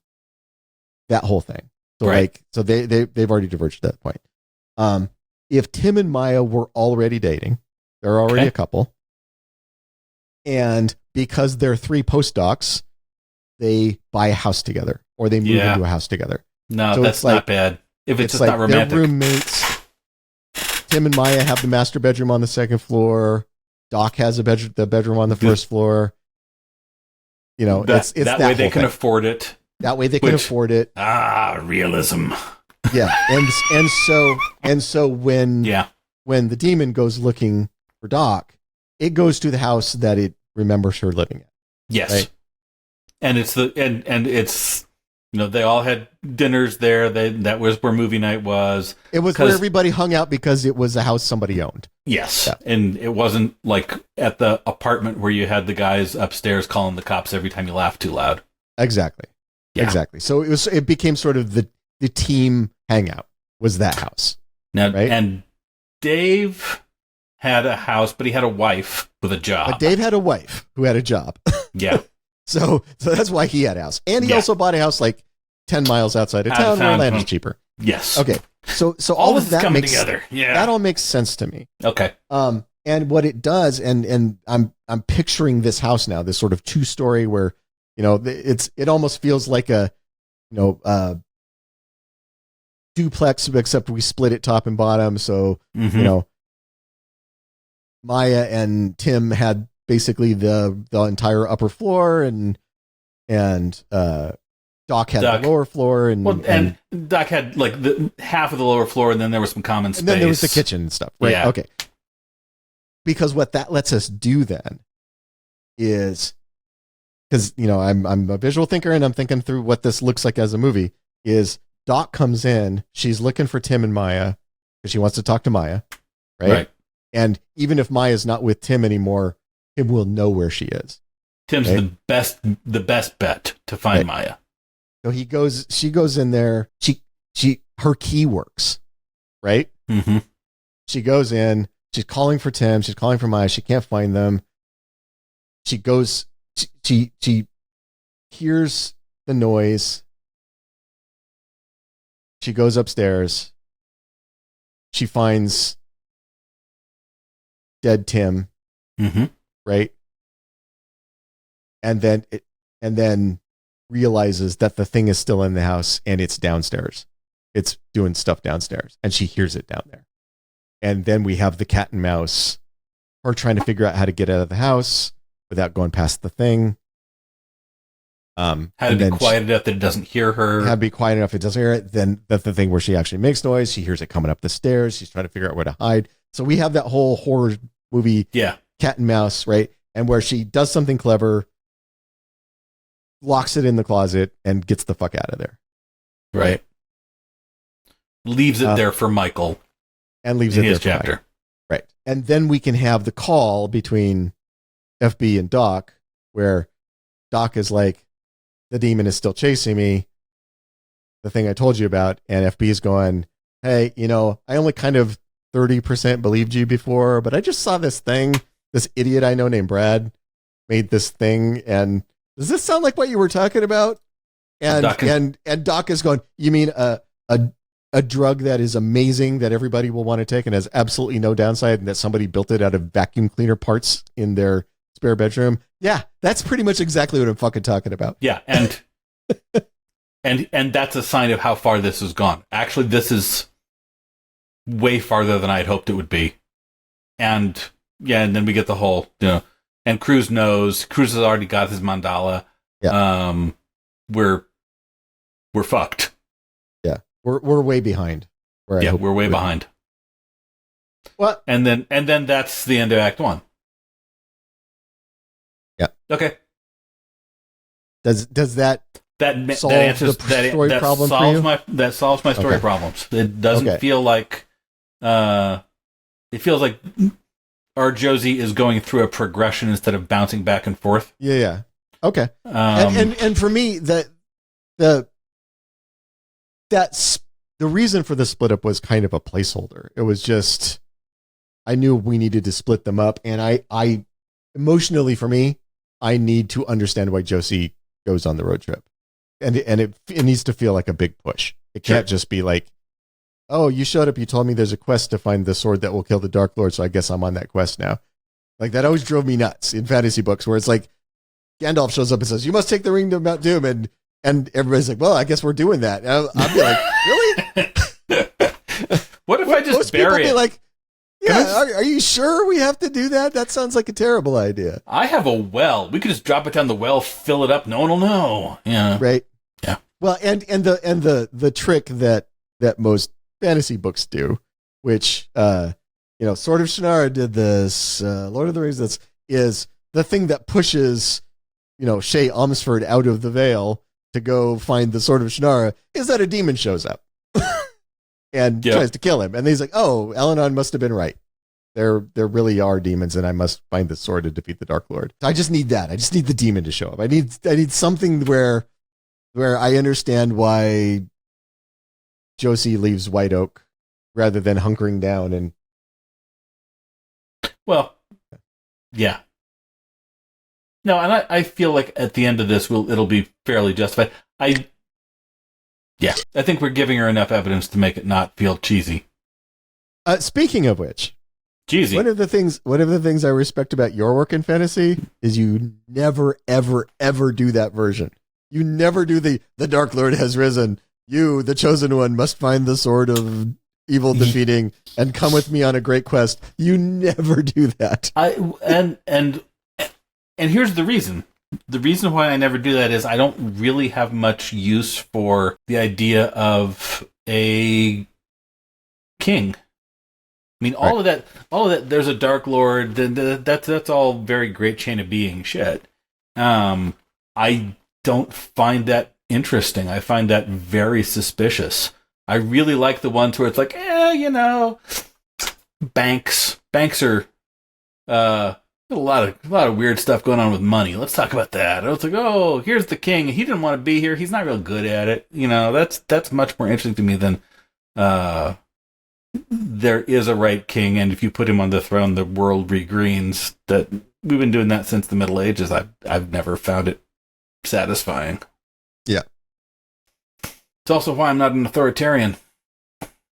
whole thing. So so they've already diverged at that point. If Tim and Maya were already dating, they're already a couple, and because they're three postdocs, they buy a house together or they move into a house together. No, so that's not bad. If it's just not romantic. They're roommates. Tim and Maya have the master bedroom on the second floor. Doc has the bedroom on the first floor. You know, it's that way they can afford it. That way they can afford it. Realism. Yeah, and so when the demon goes looking for Doc, it goes to the house that it remembers her living in. Yes, right? And it's it's they all had dinners there. That was where movie night was. It was where everybody hung out because it was a house somebody owned. Yes, and it wasn't like at the apartment where you had the guys upstairs calling the cops every time you laughed too loud. Exactly. Yeah. Exactly. So it became sort of the team hangout was that house. Now, right? And Dave had a house, but he had a wife with a job. But Dave had a wife who had a job. Yeah. So that's why he had a house. And he also bought a house like 10 miles outside of town where land is cheaper. Yes. Okay. So all of that makes together. Yeah. That all makes sense to me. Okay. And what it does, and I'm picturing this house now, this sort of 2-story where, it almost feels like a, duplex, except we split it top and bottom. So, you know, Maya and Tim had basically the entire upper floor, and Doc had the lower floor, and Doc had like the half of the lower floor, and then there was some common space. And then there was the kitchen and stuff, right? Yeah. Okay. Because what that lets us do then is, because, you know, I'm a visual thinker and I'm thinking through what this looks like as a movie, is Doc comes in, she's looking for Tim and Maya because she wants to talk to Maya, right? And even if Maya's not with Tim anymore, Tim will know where she is. Tim's the best bet to find Maya. So she goes in there, her key works, right? Mm-hmm. She goes in, she's calling for Tim, she's calling for Maya, she can't find them. She goes, she hears the noise. She goes upstairs. She finds dead Tim, right? And then realizes that the thing is still in the house and it's downstairs. It's doing stuff downstairs, and she hears it down there. And then we have the cat and mouse, her trying to figure out how to get out of the house without going past the thing. How to be quiet enough that it doesn't hear her. How to be quiet enough it doesn't hear it. Then that's the thing where she actually makes noise. She hears it coming up the stairs. She's trying to figure out where to hide. So we have that whole horror movie, cat and mouse, right? And where she does something clever, locks it in the closet, and gets the fuck out of there. Right. Leaves it there for Michael. And leaves in it his there for chapter. Michael. Right. And then we can have the call between FB and Doc, where Doc is like, the demon is still chasing me, the thing I told you about. And FB is going, hey, you know, I only kind of 30% believed you before, but I just saw this thing. This idiot I know named Brad made this thing. And does this sound like what you were talking about? And Doc is going, you mean a drug that is amazing that everybody will want to take and has absolutely no downside, and that somebody built it out of vacuum cleaner parts in their spare bedroom? Yeah, that's pretty much exactly what I'm fucking talking about. Yeah, and and that's a sign of how far this has gone. Actually, this is way farther than I had hoped it would be. And yeah, and then we get the whole, you know, and Cruz knows. Cruz has already got his mandala. Yeah. We're fucked. Yeah. We're way behind. We're way behind. What? And then that's the end of Act 1. Yeah. Okay. Does that solve answers the story problem for you? That solves my story problems. It doesn't feel like it feels like our Josie is going through a progression instead of bouncing back and forth. Yeah. Okay. And for me, the reason for the split up was kind of a placeholder. It was just, I knew we needed to split them up, and I emotionally, for me, I need to understand why Josie goes on the road trip, and it needs to feel like a big push. It can't just be like, oh, you showed up, you told me there's a quest to find the sword that will kill the Dark Lord, so I guess I'm on that quest now. Like, that always drove me nuts in fantasy books, where it's like Gandalf shows up and says, you must take the ring to Mount Doom, and everybody's like, well, I guess we're doing that. And I'll be like, really? What if I just most bury people it? Be like, yeah, are you sure we have to do that? That sounds like a terrible idea. I have a well. We could just drop it down the well, fill it up. No one will know. Yeah. Right. Yeah. Well, and the trick that most fantasy books do, which Sword of Shannara did this, Lord of the Rings, this is the thing that pushes, Shay Omsford out of the Vale to go find the Sword of Shannara, is that a demon shows up and tries to kill him. And he's like, oh, Elanon must have been right. There really are demons, and I must find the sword to defeat the Dark Lord. I just need that. I just need the demon to show up. I need something where I understand why Josie leaves White Oak rather than hunkering down and. Well, yeah. No, and I feel like at the end of this, it'll be fairly justified. I think we're giving her enough evidence to make it not feel cheesy. Speaking of which, cheesy. One of the things I respect about your work in fantasy is you never, ever, ever do that version. You never do the Dark Lord has risen. You, the chosen one, must find the sword of evil defeating and come with me on a great quest. You never do that. And here's the reason. The reason why I never do that is I don't really have much use for the idea of a king. I mean, all of that. There's a Dark Lord. That's all very great chain of being shit. I don't find that interesting. I find that very suspicious. I really like the ones where it's like, banks are a lot of weird stuff going on with money. Let's talk about that. It's like, oh, here's the king. He didn't want to be here. He's not real good at it. That's much more interesting to me than there is a right king, and if you put him on the throne, the world regreens. That we've been doing that since the Middle Ages. I've never found it satisfying. Yeah. It's also why I'm not an authoritarian.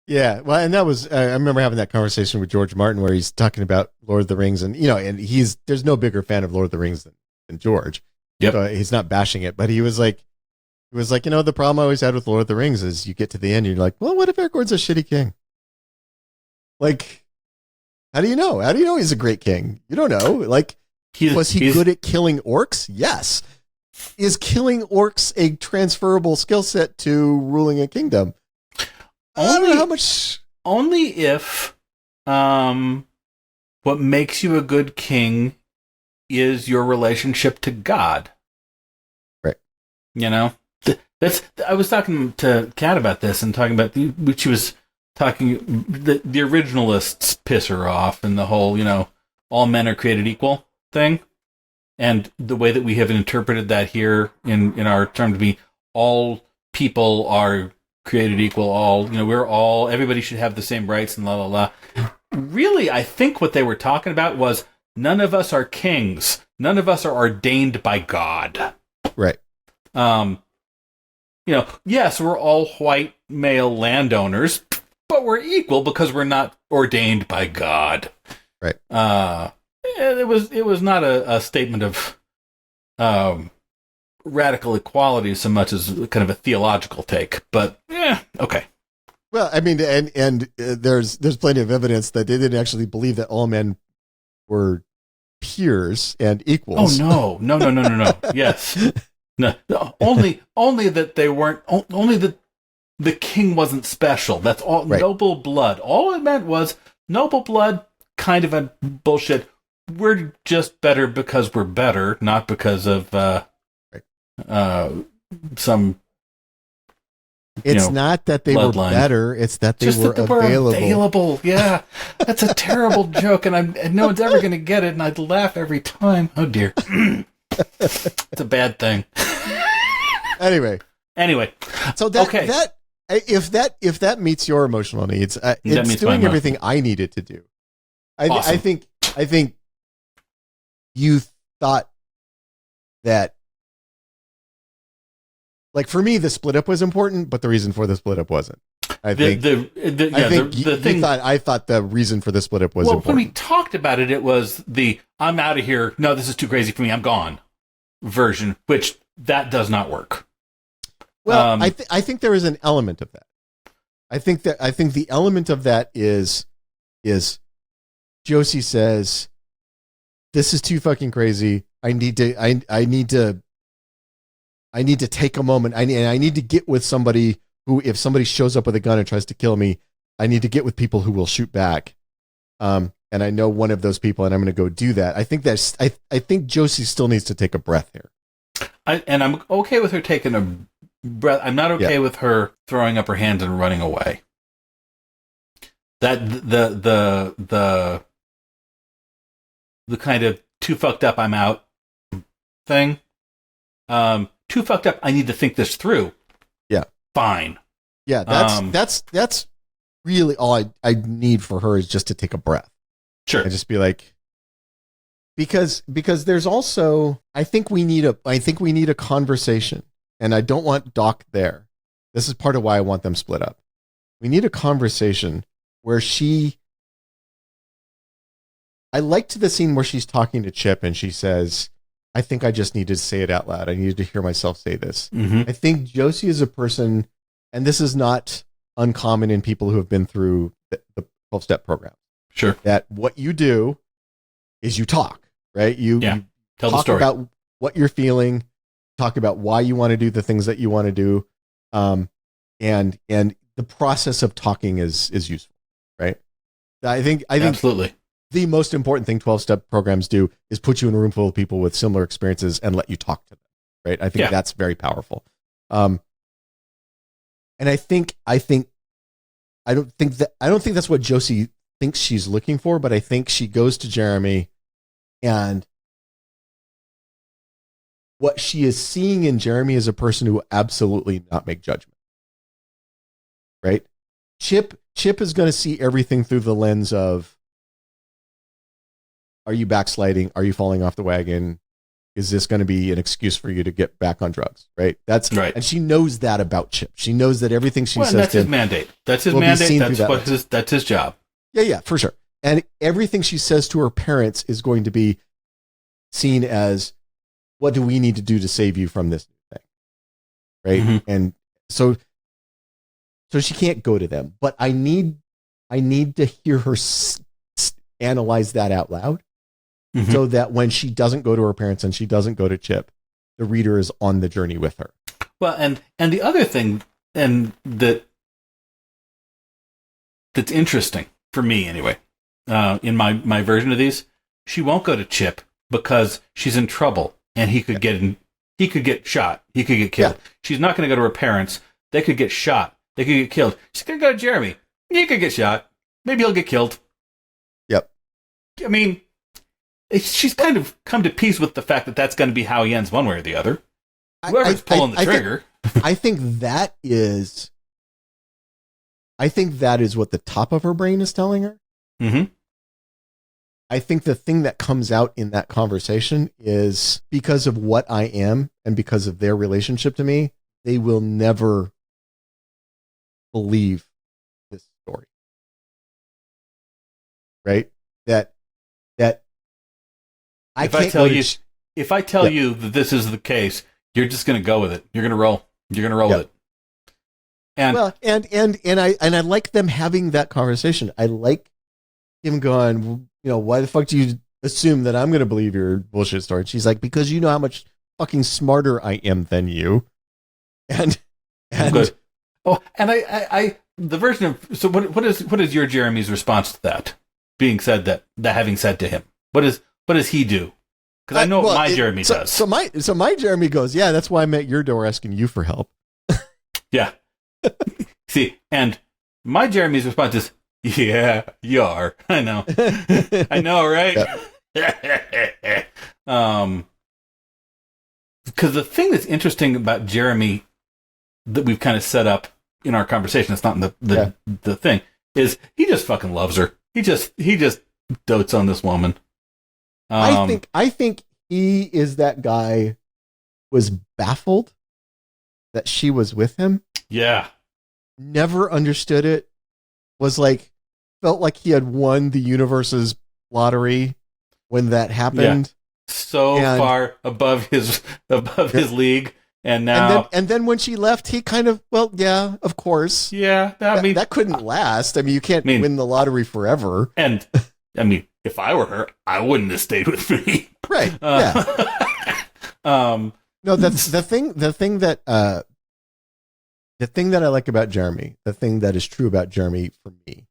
Yeah, well, and that was I remember having that conversation with George Martin where he's talking about Lord of the Rings, and and there's no bigger fan of Lord of the Rings than George. Yep. So he's not bashing it, but he was like, the problem I always had with Lord of the Rings is you get to the end and you're like, well, what if Aragorn's a shitty king? Like, how do you know? How do you know he's a great king? You don't know. Like, was he good at killing orcs? Yes. Is killing orcs a transferable skill set to ruling a kingdom? I don't know how much. Only if what makes you a good king is your relationship to God. Right. I was talking to Kat about this and talking about she was talking the originalists piss her off and the whole, all men are created equal thing. And the way that we have interpreted that here in our term to be all people are created equal, everybody should have the same rights and la la la. Really, I think what they were talking about was none of us are kings. None of us are ordained by God. Right. Yes, we're all white male landowners, but we're equal because we're not ordained by God. Right. It was not a statement of radical equality so much as kind of a theological take, but okay. Well, I mean, and there's plenty of evidence that they didn't actually believe that all men were peers and equals. Oh no. Yes. No, only that they weren't. Only that the king wasn't special. That's all. Right. Noble blood. All it meant was noble blood. Kind of a bullshit. We're just better because we're better, not because of some. It's not that they bloodline. Were better. It's that they just were that available. Yeah, that's a terrible joke, and no one's ever going to get it. And I'd laugh every time. Oh dear, it's a bad thing. Anyway, so if that meets your emotional needs, it's doing everything I needed to do. Awesome. I think you thought that, like, for me, the split up was important, but the reason for the split up wasn't. I thought the reason for the split up was important. When we talked about it, it was the "I'm out of here. No, this is too crazy for me. I'm gone" version, which that does not work. Well, I think there is an element of that. I think the element of that is Josie says, "This is too fucking crazy. I need to take a moment. I need to get with somebody who, if somebody shows up with a gun and tries to kill me, I need to get with people who will shoot back. And I know one of those people, and I'm going to go do that." I think I think Josie still needs to take a breath here. I'm okay with her taking a breath. I'm not okay with her throwing up her hands and running away. That the kind of too fucked up, I'm out thing. Too fucked up, I need to think this through. Yeah. Fine. Yeah, that's really all I need for her is just to take a breath. Sure. And just be like, because there's also, I think we need a conversation, and I don't want Doc there. This is part of why I want them split up. We need a conversation where I liked the scene where she's talking to Chip and she says, "I think I just needed to say it out loud. I needed to hear myself say this." Mm-hmm. I think Josie is a person and this is not uncommon in people who have been through the 12-step program. Sure. That what you do is you talk, right? You tell talk the story about what you're feeling, talk about why you want to do the things that you want to do, and the process of talking is useful, right? I think Absolutely. the most important thing 12-step programs do is put you in a room full of people with similar experiences and let you talk to them, right? I think that's very powerful. And I don't think that's what Josie thinks she's looking for, but I think she goes to Jeremy, and what she is seeing in Jeremy is a person who will absolutely not make judgment, right? Chip is going to see everything through the lens of, are you backsliding? Are you falling off the wagon? Is this going to be an excuse for you to get back on drugs? Right. That's right. And she knows that about Chip. She knows that everything she says. That's his mandate. That's his mandate. That's his job. Yeah, for sure. And everything she says to her parents is going to be seen as, what do we need to do to save you from this thing? Right. Mm-hmm. And so she can't go to them, but I need to hear her analyze that out loud. Mm-hmm. So that when she doesn't go to her parents and she doesn't go to Chip, the reader is on the journey with her. Well, and the other thing, and that's interesting for me anyway, in my version of these, she won't go to Chip because she's in trouble and he could get shot, he could get killed. Yeah. She's not going to go to her parents. They could get shot. They could get killed. She's going to go to Jeremy. He could get shot. Maybe he'll get killed. Yep. I mean, she's kind of come to peace with the fact that that's going to be how he ends one way or the other. Whoever's pulling the trigger. I think that is what the top of her brain is telling her. Mm-hmm. I think the thing that comes out in that conversation is, because of what I am and because of their relationship to me, they will never believe this story. Right? If I tell you that this is the case, you're just going to go with it. You're going to roll. You're going to roll with it. And I like them having that conversation. I like him going, why the fuck do you assume that I'm going to believe your bullshit story? And she's like, because you know how much fucking smarter I am than you. And good. Oh, and I the version of, so what is your Jeremy's response to that being said, that having said to him, what does he do? Because I know what my Jeremy does. So my Jeremy goes, yeah, that's why I'm at your door asking you for help. Yeah. See, and my Jeremy's response is, yeah, you are. I know. I know, right? Because the thing that's interesting about Jeremy that we've kind of set up in our conversation, it's not in the thing, is he just fucking loves her. He just dotes on this woman. I think he is that guy, was baffled that she was with him. Yeah. Never understood it. Felt like he had won the universe's lottery when that happened. Yeah. So far above his league. And now, and then when she left, he kind of, yeah, of course. Yeah. That couldn't last. I mean, you can't win the lottery forever. And I mean, if I were her, I wouldn't have stayed with me. Right. Yeah. No, that's the thing that I like about Jeremy, the thing that is true about Jeremy for me,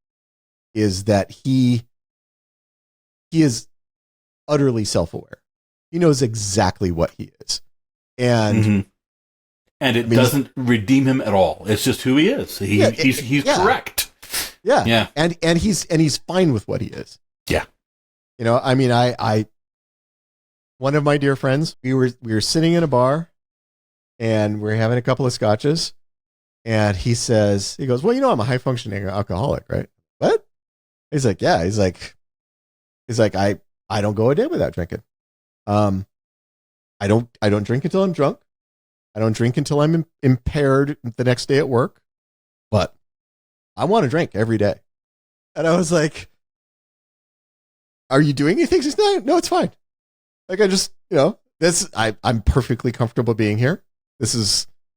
is that he is utterly self-aware. He knows exactly what he is. And it doesn't redeem him at all. It's just who he is. He's correct. Yeah. Yeah. And he's fine with what he is. Yeah. I mean, I one of my dear friends, we were sitting in a bar and we're having a couple of scotches, and he goes, well, I'm a high functioning alcoholic, right? What? He's like, yeah. He's like, I don't go a day without drinking. I don't drink until I'm drunk. I don't drink until I'm impaired the next day at work, but I want to drink every day. And I was like, are you doing anything? He's like, no, it's fine. Like, I just, I'm perfectly comfortable being here.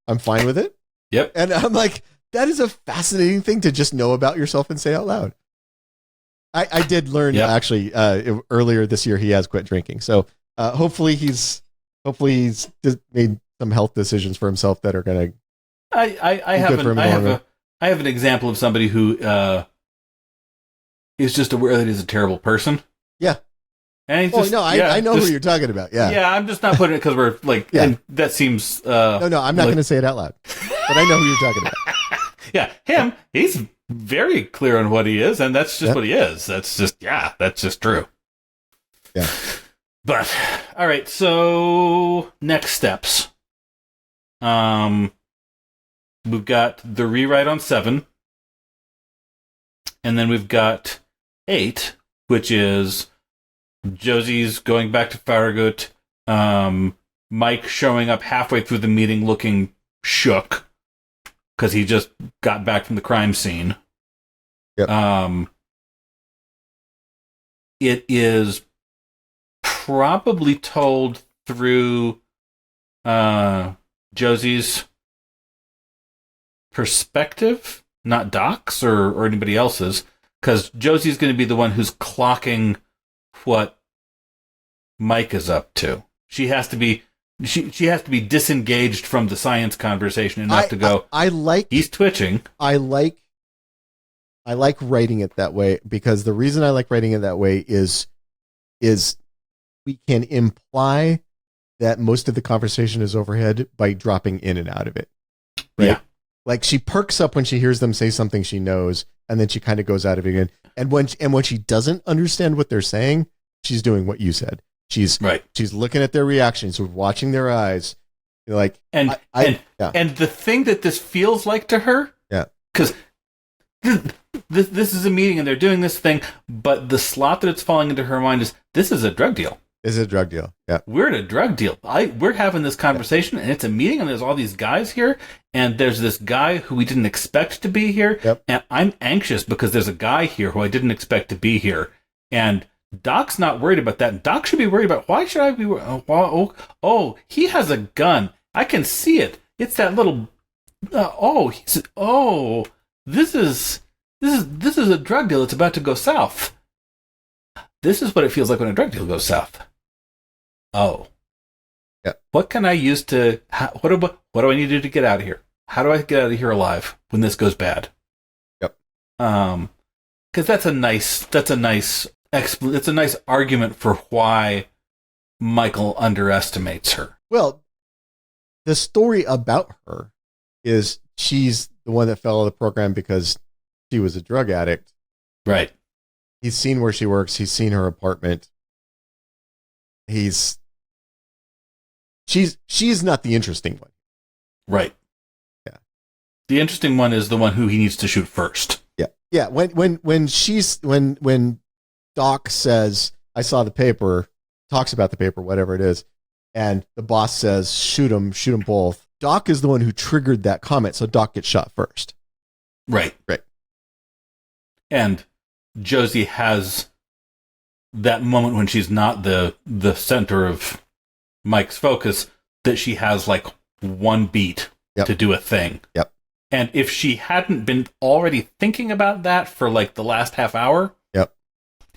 I'm fine with it. Yep. And I'm like, that is a fascinating thing to just know about yourself and say out loud. I did learn actually earlier this year he has quit drinking. So hopefully he's made some health decisions for himself that are going to. I have an example of somebody who is just aware that he's a terrible person. Yeah. And I know who you're talking about. Yeah. Yeah, I'm just not putting it because we're like, and that seems. No, I'm not going to say it out loud, but I know who you're talking about. Yeah, him. He's very clear on what he is, and that's just what he is. That's just true. Yeah. But all right, so next steps. We've got the rewrite on 7, and then we've got 8, which is Josie's going back to Farragut. Mike showing up halfway through the meeting looking shook because he just got back from the crime scene. Yep. It is probably told through Josie's perspective, not Doc's or anybody else's, because Josie's going to be the one who's clocking what Mike is up to. She has to be disengaged from the science conversation enough to go. He's twitching. I like writing it that way because the reason I like writing it that way is we can imply that most of the conversation is overhead by dropping in and out of it. Right? Yeah. Like she perks up when she hears them say something she knows, and then she kind of goes out of it again. And when she doesn't understand what they're saying, she's doing what you said. She's looking at their reactions, watching their eyes. You're like, and the thing that this feels like to her, because this is a meeting and they're doing this thing, but the slot that it's falling into her mind is this is a drug deal. Is a drug deal. Yeah. We're at a drug deal. We're having this conversation and it's a meeting and there's all these guys here and there's this guy who we didn't expect to be here. Yep. And I'm anxious because there's a guy here who I didn't expect to be here. And Doc's not worried about that. Doc should be worried about why should I be worried? Oh, he has a gun. I can see it. It's that little this is a drug deal that's about to go south. This is what it feels like when a drug deal goes south. Oh. Yeah. What can I use to... What do I need to do to get out of here? How do I get out of here alive when this goes bad? Yep. Because that's a nice argument for why Michael underestimates her. Well, the story about her is she's the one that fell out of the program because she was a drug addict. Right. He's seen where she works. He's seen her apartment. She's not the interesting one. Right. Yeah. The interesting one is the one who he needs to shoot first. Yeah. Yeah. When Doc says, I saw the paper, talks about the paper, whatever it is, and the boss says, shoot them both. Doc is the one who triggered that comment, so Doc gets shot first. Right. And Josie has that moment when she's not the center of Mike's focus, that she has like one beat to do a thing. Yep. And if she hadn't been already thinking about that for like the last half hour,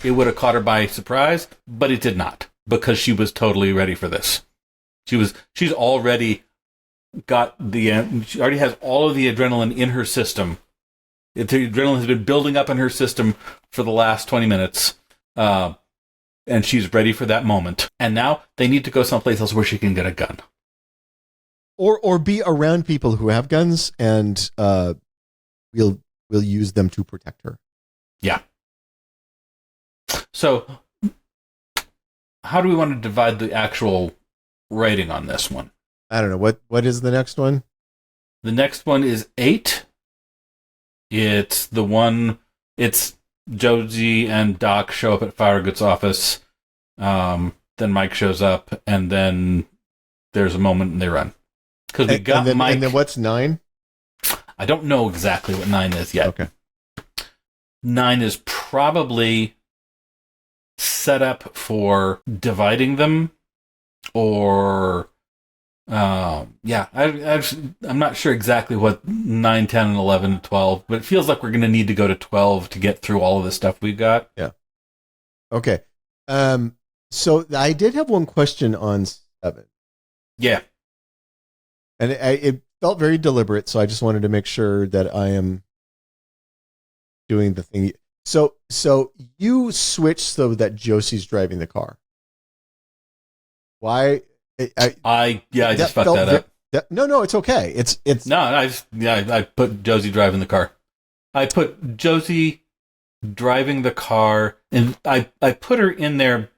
it would have caught her by surprise, but it did not, because she was totally ready for this. She's already got she already has all of the adrenaline in her system. The adrenaline has been building up in her system for the last 20 minutes, and she's ready for that moment. And now they need to go someplace else where she can get a gun. Or be around people who have guns, and we'll use them to protect her. Yeah. So, how do we want to divide the actual rating on this one? I don't know. What is the next one? The next one is 8. It's Josie and Doc show up at Farragut's office. Then Mike shows up, and then there's a moment and they run. Because we got Mike. And then what's 9? I don't know exactly what 9 is yet. Okay. 9 is probably set up for dividing them, or I'm not sure exactly what 9, 10, and 11 and 12, but it feels like we're going to need to go to 12 to get through all of the stuff we've got. Yeah. Okay. So I did have one question on 7. Yeah. And it felt very deliberate, so I just wanted to make sure that I am doing the thing. So you switch so that Josie's driving the car. Why? I just fucked that up. No, it's okay. It's No, I put Josie driving the car. I put Josie driving the car, and I put her in there.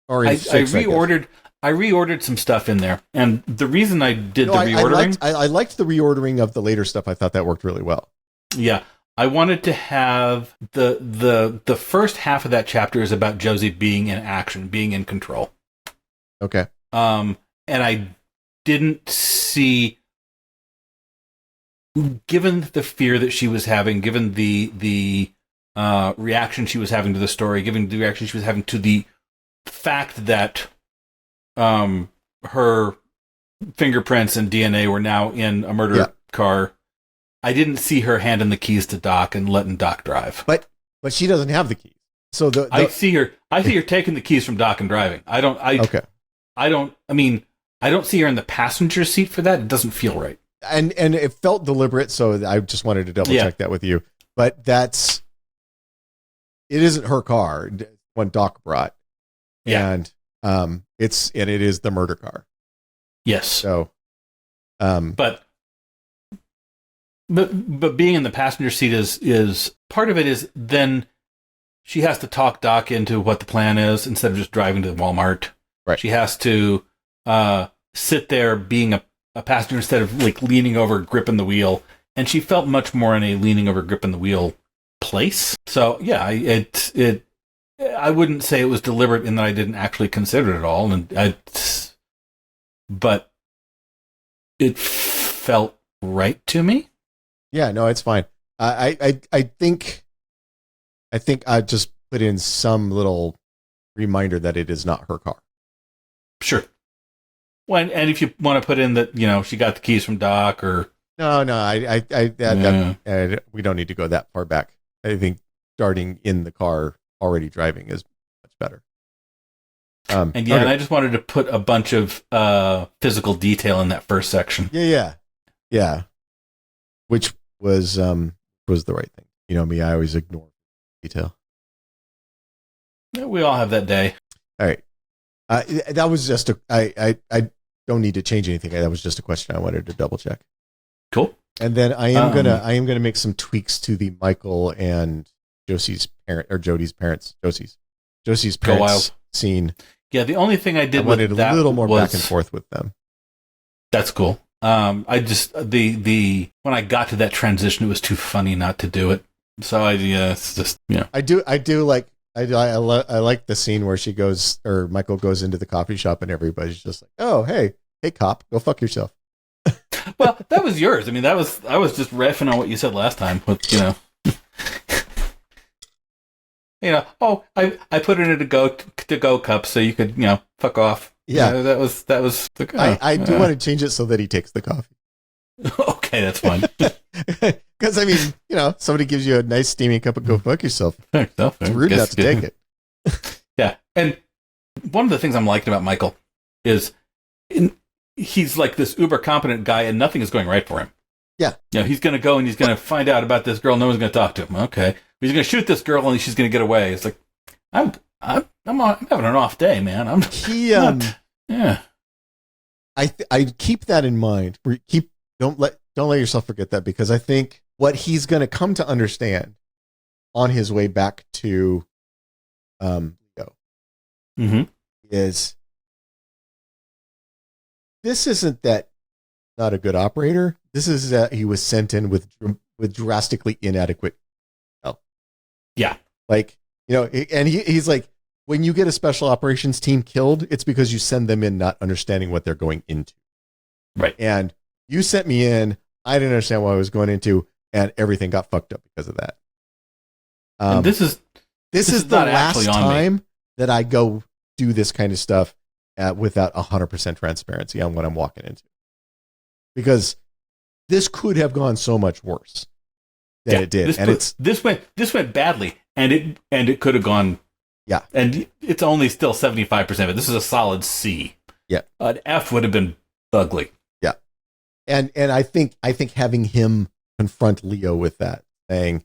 Or in 6, I reordered some stuff in there, and the reason I did the reordering, I liked the reordering of the later stuff. I thought that worked really well. Yeah, I wanted to have the first half of that chapter is about Josie being in action, being in control. Okay. And I didn't see, given the fear that she was having, given the reaction she was having to the story, given the reaction she was having to the fact that her fingerprints and DNA were now in a murder car, I didn't see her handing the keys to Doc and letting Doc drive. But she doesn't have the keys. So I see her taking the keys from Doc and driving. I don't see her in the passenger seat for that. It doesn't feel right. And it felt deliberate, so I just wanted to double check that with you. But it isn't her car when Doc brought. Yeah. And it is the murder car. Yes. So but being in the passenger seat is part of it. Is then she has to talk Doc into what the plan is instead of just driving to Walmart. Right. She has to sit there being a passenger instead of like leaning over, gripping the wheel. And she felt much more in a leaning over, gripping the wheel place. So yeah, I wouldn't say it was deliberate in that I didn't actually consider it at all, but it felt right to me. Yeah, no, it's fine. I think I just put in some little reminder that it is not her car. Sure. Well, and if you want to put in that, she got the keys from Doc, or no, we don't need to go that far back. I think starting in the car already driving is much better. And I just wanted to put a bunch of physical detail in that first section. Yeah. Which was the right thing. You know me, I always ignore detail. Yeah, we all have that day. All right. That was just I don't need to change anything. That was just a question I wanted to double check. Cool. And then I am gonna make some tweaks to the Michael and Josie's parents scene. Yeah, the only thing I wanted a little more back and forth with them. That's cool. I just when I got to that transition, it was too funny not to do it. So it's just I like the scene where Michael goes into the coffee shop and everybody's just like, oh hey cop, go fuck yourself. Well, that was yours. I mean, I was just riffing on what you said last time with I put it in a go cup so you could fuck off. Yeah, that was the. I do want to change it so that he takes the coffee. Okay, that's fine. Because somebody gives you a nice steaming cup of go fuck yourself. It's rude not to take it. Yeah, and one of the things I'm liking about Michael is he's like this uber competent guy, and nothing is going right for him. Yeah, he's going to go and he's going to find out about this girl. No one's going to talk to him. Okay, he's going to shoot this girl, and she's going to get away. It's like I'm having an off day, man. I keep that in mind. Don't let yourself forget that, because I think what he's going to come to understand on his way back to Leo is this isn't that not a good operator. This is that he was sent in with drastically inadequate help. Yeah. And he's like, when you get a special operations team killed, it's because you send them in not understanding what they're going into. Right. And you sent me in, I didn't understand what I was going into, and everything got fucked up because of that. And this is the last time that I go do this kind of stuff without 100% transparency on what I'm walking into. because this could have gone so much worse than it did. This went badly, and it could have gone. Yeah. And it's only still 75% of it. This is a solid C. Yeah. An F would have been ugly. Yeah. And I think having him confront Leo with that, saying,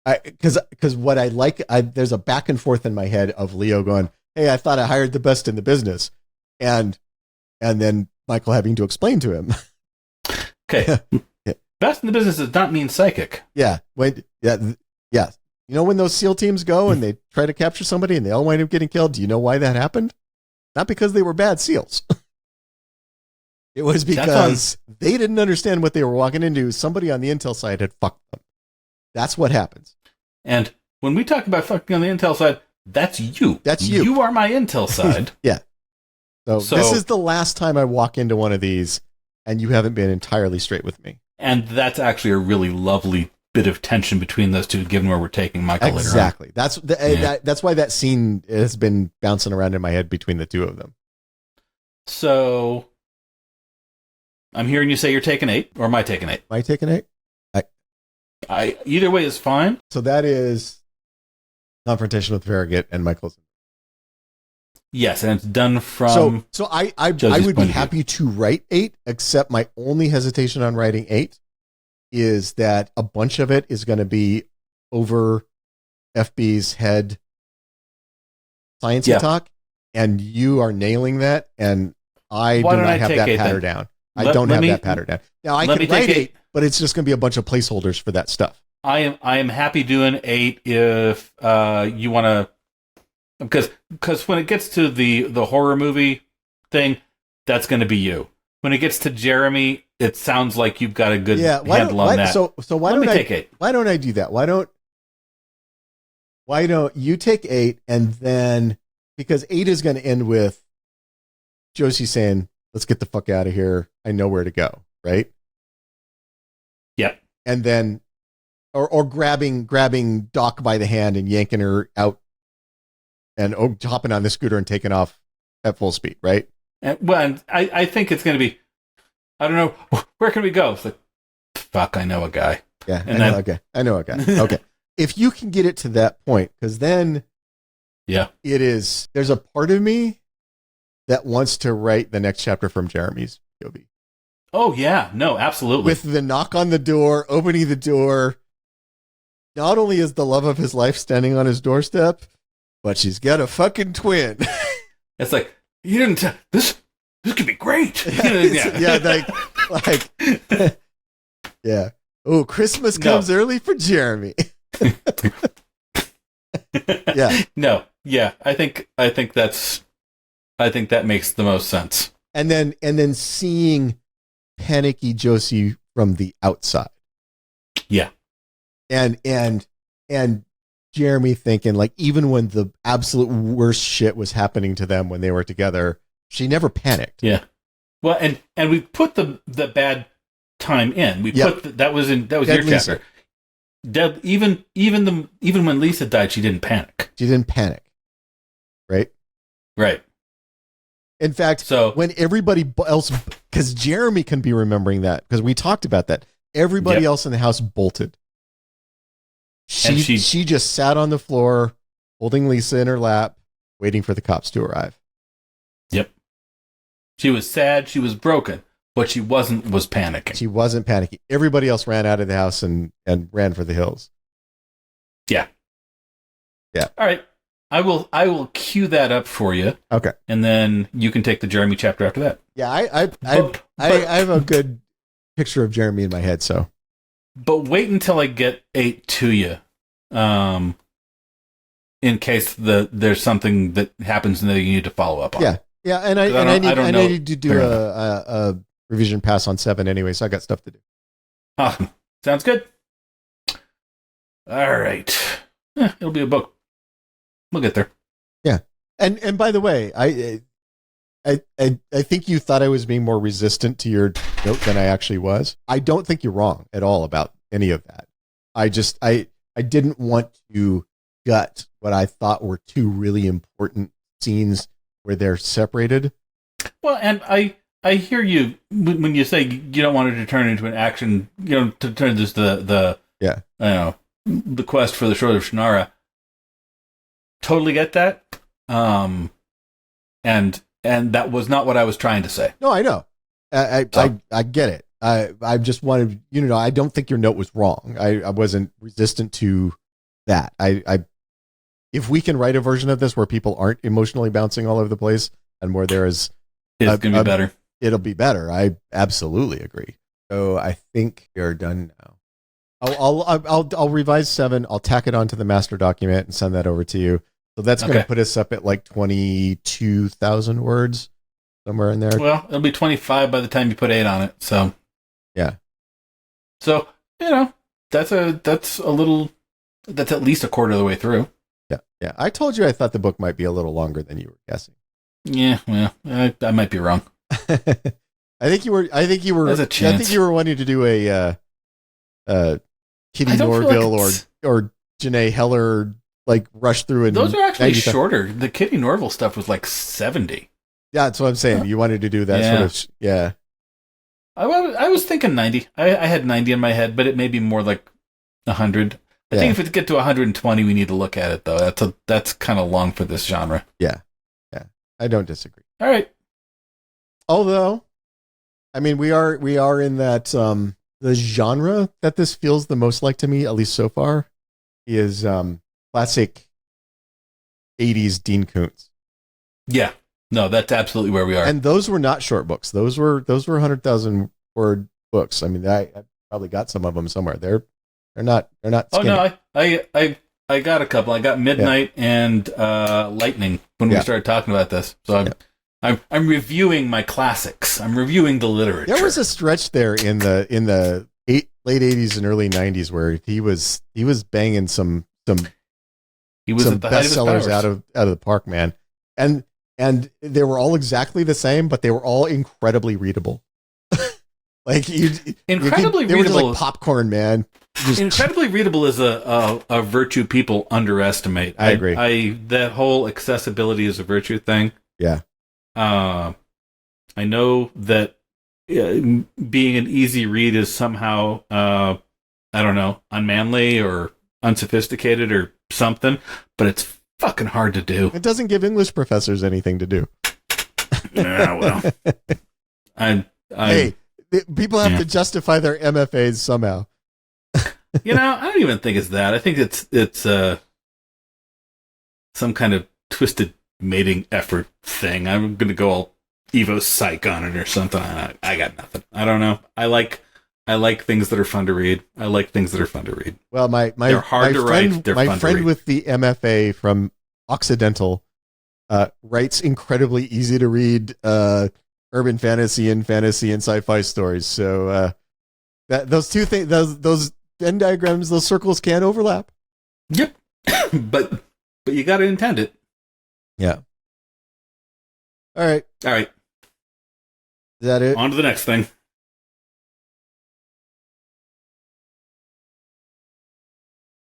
because what I like, there's a back and forth in my head of Leo going, "Hey, I thought I hired the best in the business," and then Michael having to explain to him, "Okay, best in the business does not mean psychic." Yeah, yeah. You know when those SEAL teams go and they try to capture somebody and they all wind up getting killed? Do you know why that happened? Not because they were bad SEALs. It was because they didn't understand what they were walking into. Somebody on the intel side had fucked them. That's what happens. And when we talk about fucking on the intel side, that's you. That's you. You are my intel side. Yeah. So this is the last time I walk into one of these, and you haven't been entirely straight with me. And that's actually a really lovely bit of tension between those two, given where we're taking Michael later on. Exactly. That's why that scene has been bouncing around in my head between the two of them. So, I'm hearing you say you're taking 8, or am I taking 8? Am I taking 8? Either way is fine. So that is confrontation with Farragut and Michael's. Yes, and it's done from. So I would be happy to write 8, except my only hesitation on writing 8 is that a bunch of it is going to be over FB's head science talk, and you are nailing that, and I do not have that pattern down. I don't have that pattern down. Now I can write 8, but it's just going to be a bunch of placeholders for that stuff. I am happy doing 8 if you want to, because when it gets to the horror movie thing, that's going to be you. When it gets to Jeremy, it sounds like you've got a good handle on that. So why don't I take 8? Why don't I do that? Why don't you take 8, and then, because 8 is going to end with Josie saying, "Let's get the fuck out of here. I know where to go." Right? Yeah. And then, or grabbing Doc by the hand and yanking her out, and hopping on the scooter and taking off at full speed. Right? And I think it's going to be, I don't know, where can we go? It's like, fuck, I know a guy. Yeah, I know a guy. Okay. If you can get it to that point, because then there's a part of me that wants to write the next chapter from Jeremy's POV. Oh, yeah. No, absolutely. With the knock on the door, opening the door. Not only is the love of his life standing on his doorstep, but she's got a fucking twin. It's like, you didn't tell this could be great. Yeah. Oh, Christmas comes early for Jeremy. Yeah. No. Yeah. I think that makes the most sense. And then seeing panicky Josie from the outside. Yeah. And Jeremy thinking, like, even when the absolute worst shit was happening to them when they were together, she never panicked. Yeah. Well, and we put the bad time in. We put that was your chapter. Even when Lisa died, she didn't panic. She didn't panic. Right? Right. In fact, when everybody else, because Jeremy can be remembering that, because we talked about that. Everybody else in the house bolted. She just sat on the floor, holding Lisa in her lap, waiting for the cops to arrive. Yep. She was sad. She was broken, but she was panicking. She wasn't panicking. Everybody else ran out of the house and ran for the hills. Yeah. Yeah. All right. I will cue that up for you. Okay. And then you can take the Jeremy chapter after that. Yeah, I have a good picture of Jeremy in my head, so. But wait until I get 8 to you, in case there's something that happens and that you need to follow up on. Yeah, and I need to do a revision pass on 7 anyway, so I got stuff to do. Awesome. Sounds good. All right. It'll be a book. We'll get there. Yeah, and by the way, I think you thought I was being more resistant to your note than I actually was. I don't think you're wrong at all about any of that. I didn't want to gut what I thought were 2 really important scenes where they're separated. Well, and I hear you when you say you don't want it to turn into an action. To turn this the Yeah. The quest for the Sword of Shannara. Totally get that. And that was not what I was trying to say. No, I know. I get it. I just wanted I don't think your note was wrong. I wasn't resistant to that. If we can write a version of this where people aren't emotionally bouncing all over the place and where there is, it's going to be better. It'll be better. I absolutely agree. So I think you're done now. I'll revise 7. I'll tack it onto the master document and send that over to you. So that's going to put us up at like 22,000 words, somewhere in there. Well, it'll be 25 by the time you put 8 on it. So yeah. So that's at least a quarter of the way through. Yeah. I told you I thought the book might be a little longer than you were guessing. Yeah. Well, I might be wrong. I think you were. There's a chance. I think you were wanting to do a Kitty Norville or Janae Heller like rush through and those are actually shorter. The Kitty Norville stuff was like 70. Yeah, that's what I'm saying. You wanted to do that sort of. Yeah. I was thinking 90. I had 90 in my head, but it may be more like 100. I think if it get to 120, we need to look at it though. That's kind of long for this genre. Yeah. I don't disagree. All right. Although, I mean, we are in that the genre that this feels the most like to me, at least so far, is classic 80s Dean Koontz. Yeah. No, that's absolutely where we are. And those were not short books. Those were 100,000 word books. I mean, I probably got some of them somewhere. They're not skinny. Oh no, I got a couple. I got Midnight and Lightning when we started talking about this. So I'm reviewing my classics. I'm reviewing the literature. There was a stretch there in the late 80s and early 90s where he was banging some bestsellers out of the park, man. And they were all exactly the same, but they were all incredibly readable. They were just like popcorn, man. Incredibly readable is a virtue people underestimate. I agree. That whole accessibility is a virtue thing. Yeah. I know that being an easy read is somehow, I don't know, unmanly or unsophisticated or something, but it's fucking hard to do. It doesn't give English professors anything to do. Yeah, well, hey, people have to justify their MFAs somehow. I don't even think it's that. I think it's some kind of twisted mating effort thing. I'm gonna go all Evo Psych on it or something. I got nothing. I don't know. I like things that are fun to read. Well, they're hard to write. They're my fun friend to read. with the MFA from Occidental writes incredibly easy to read urban fantasy and sci-fi stories. So those two things, those Venn diagrams, those circles can overlap. Yep, but you got to intend it. Yeah. All right. Is that it? On to the next thing.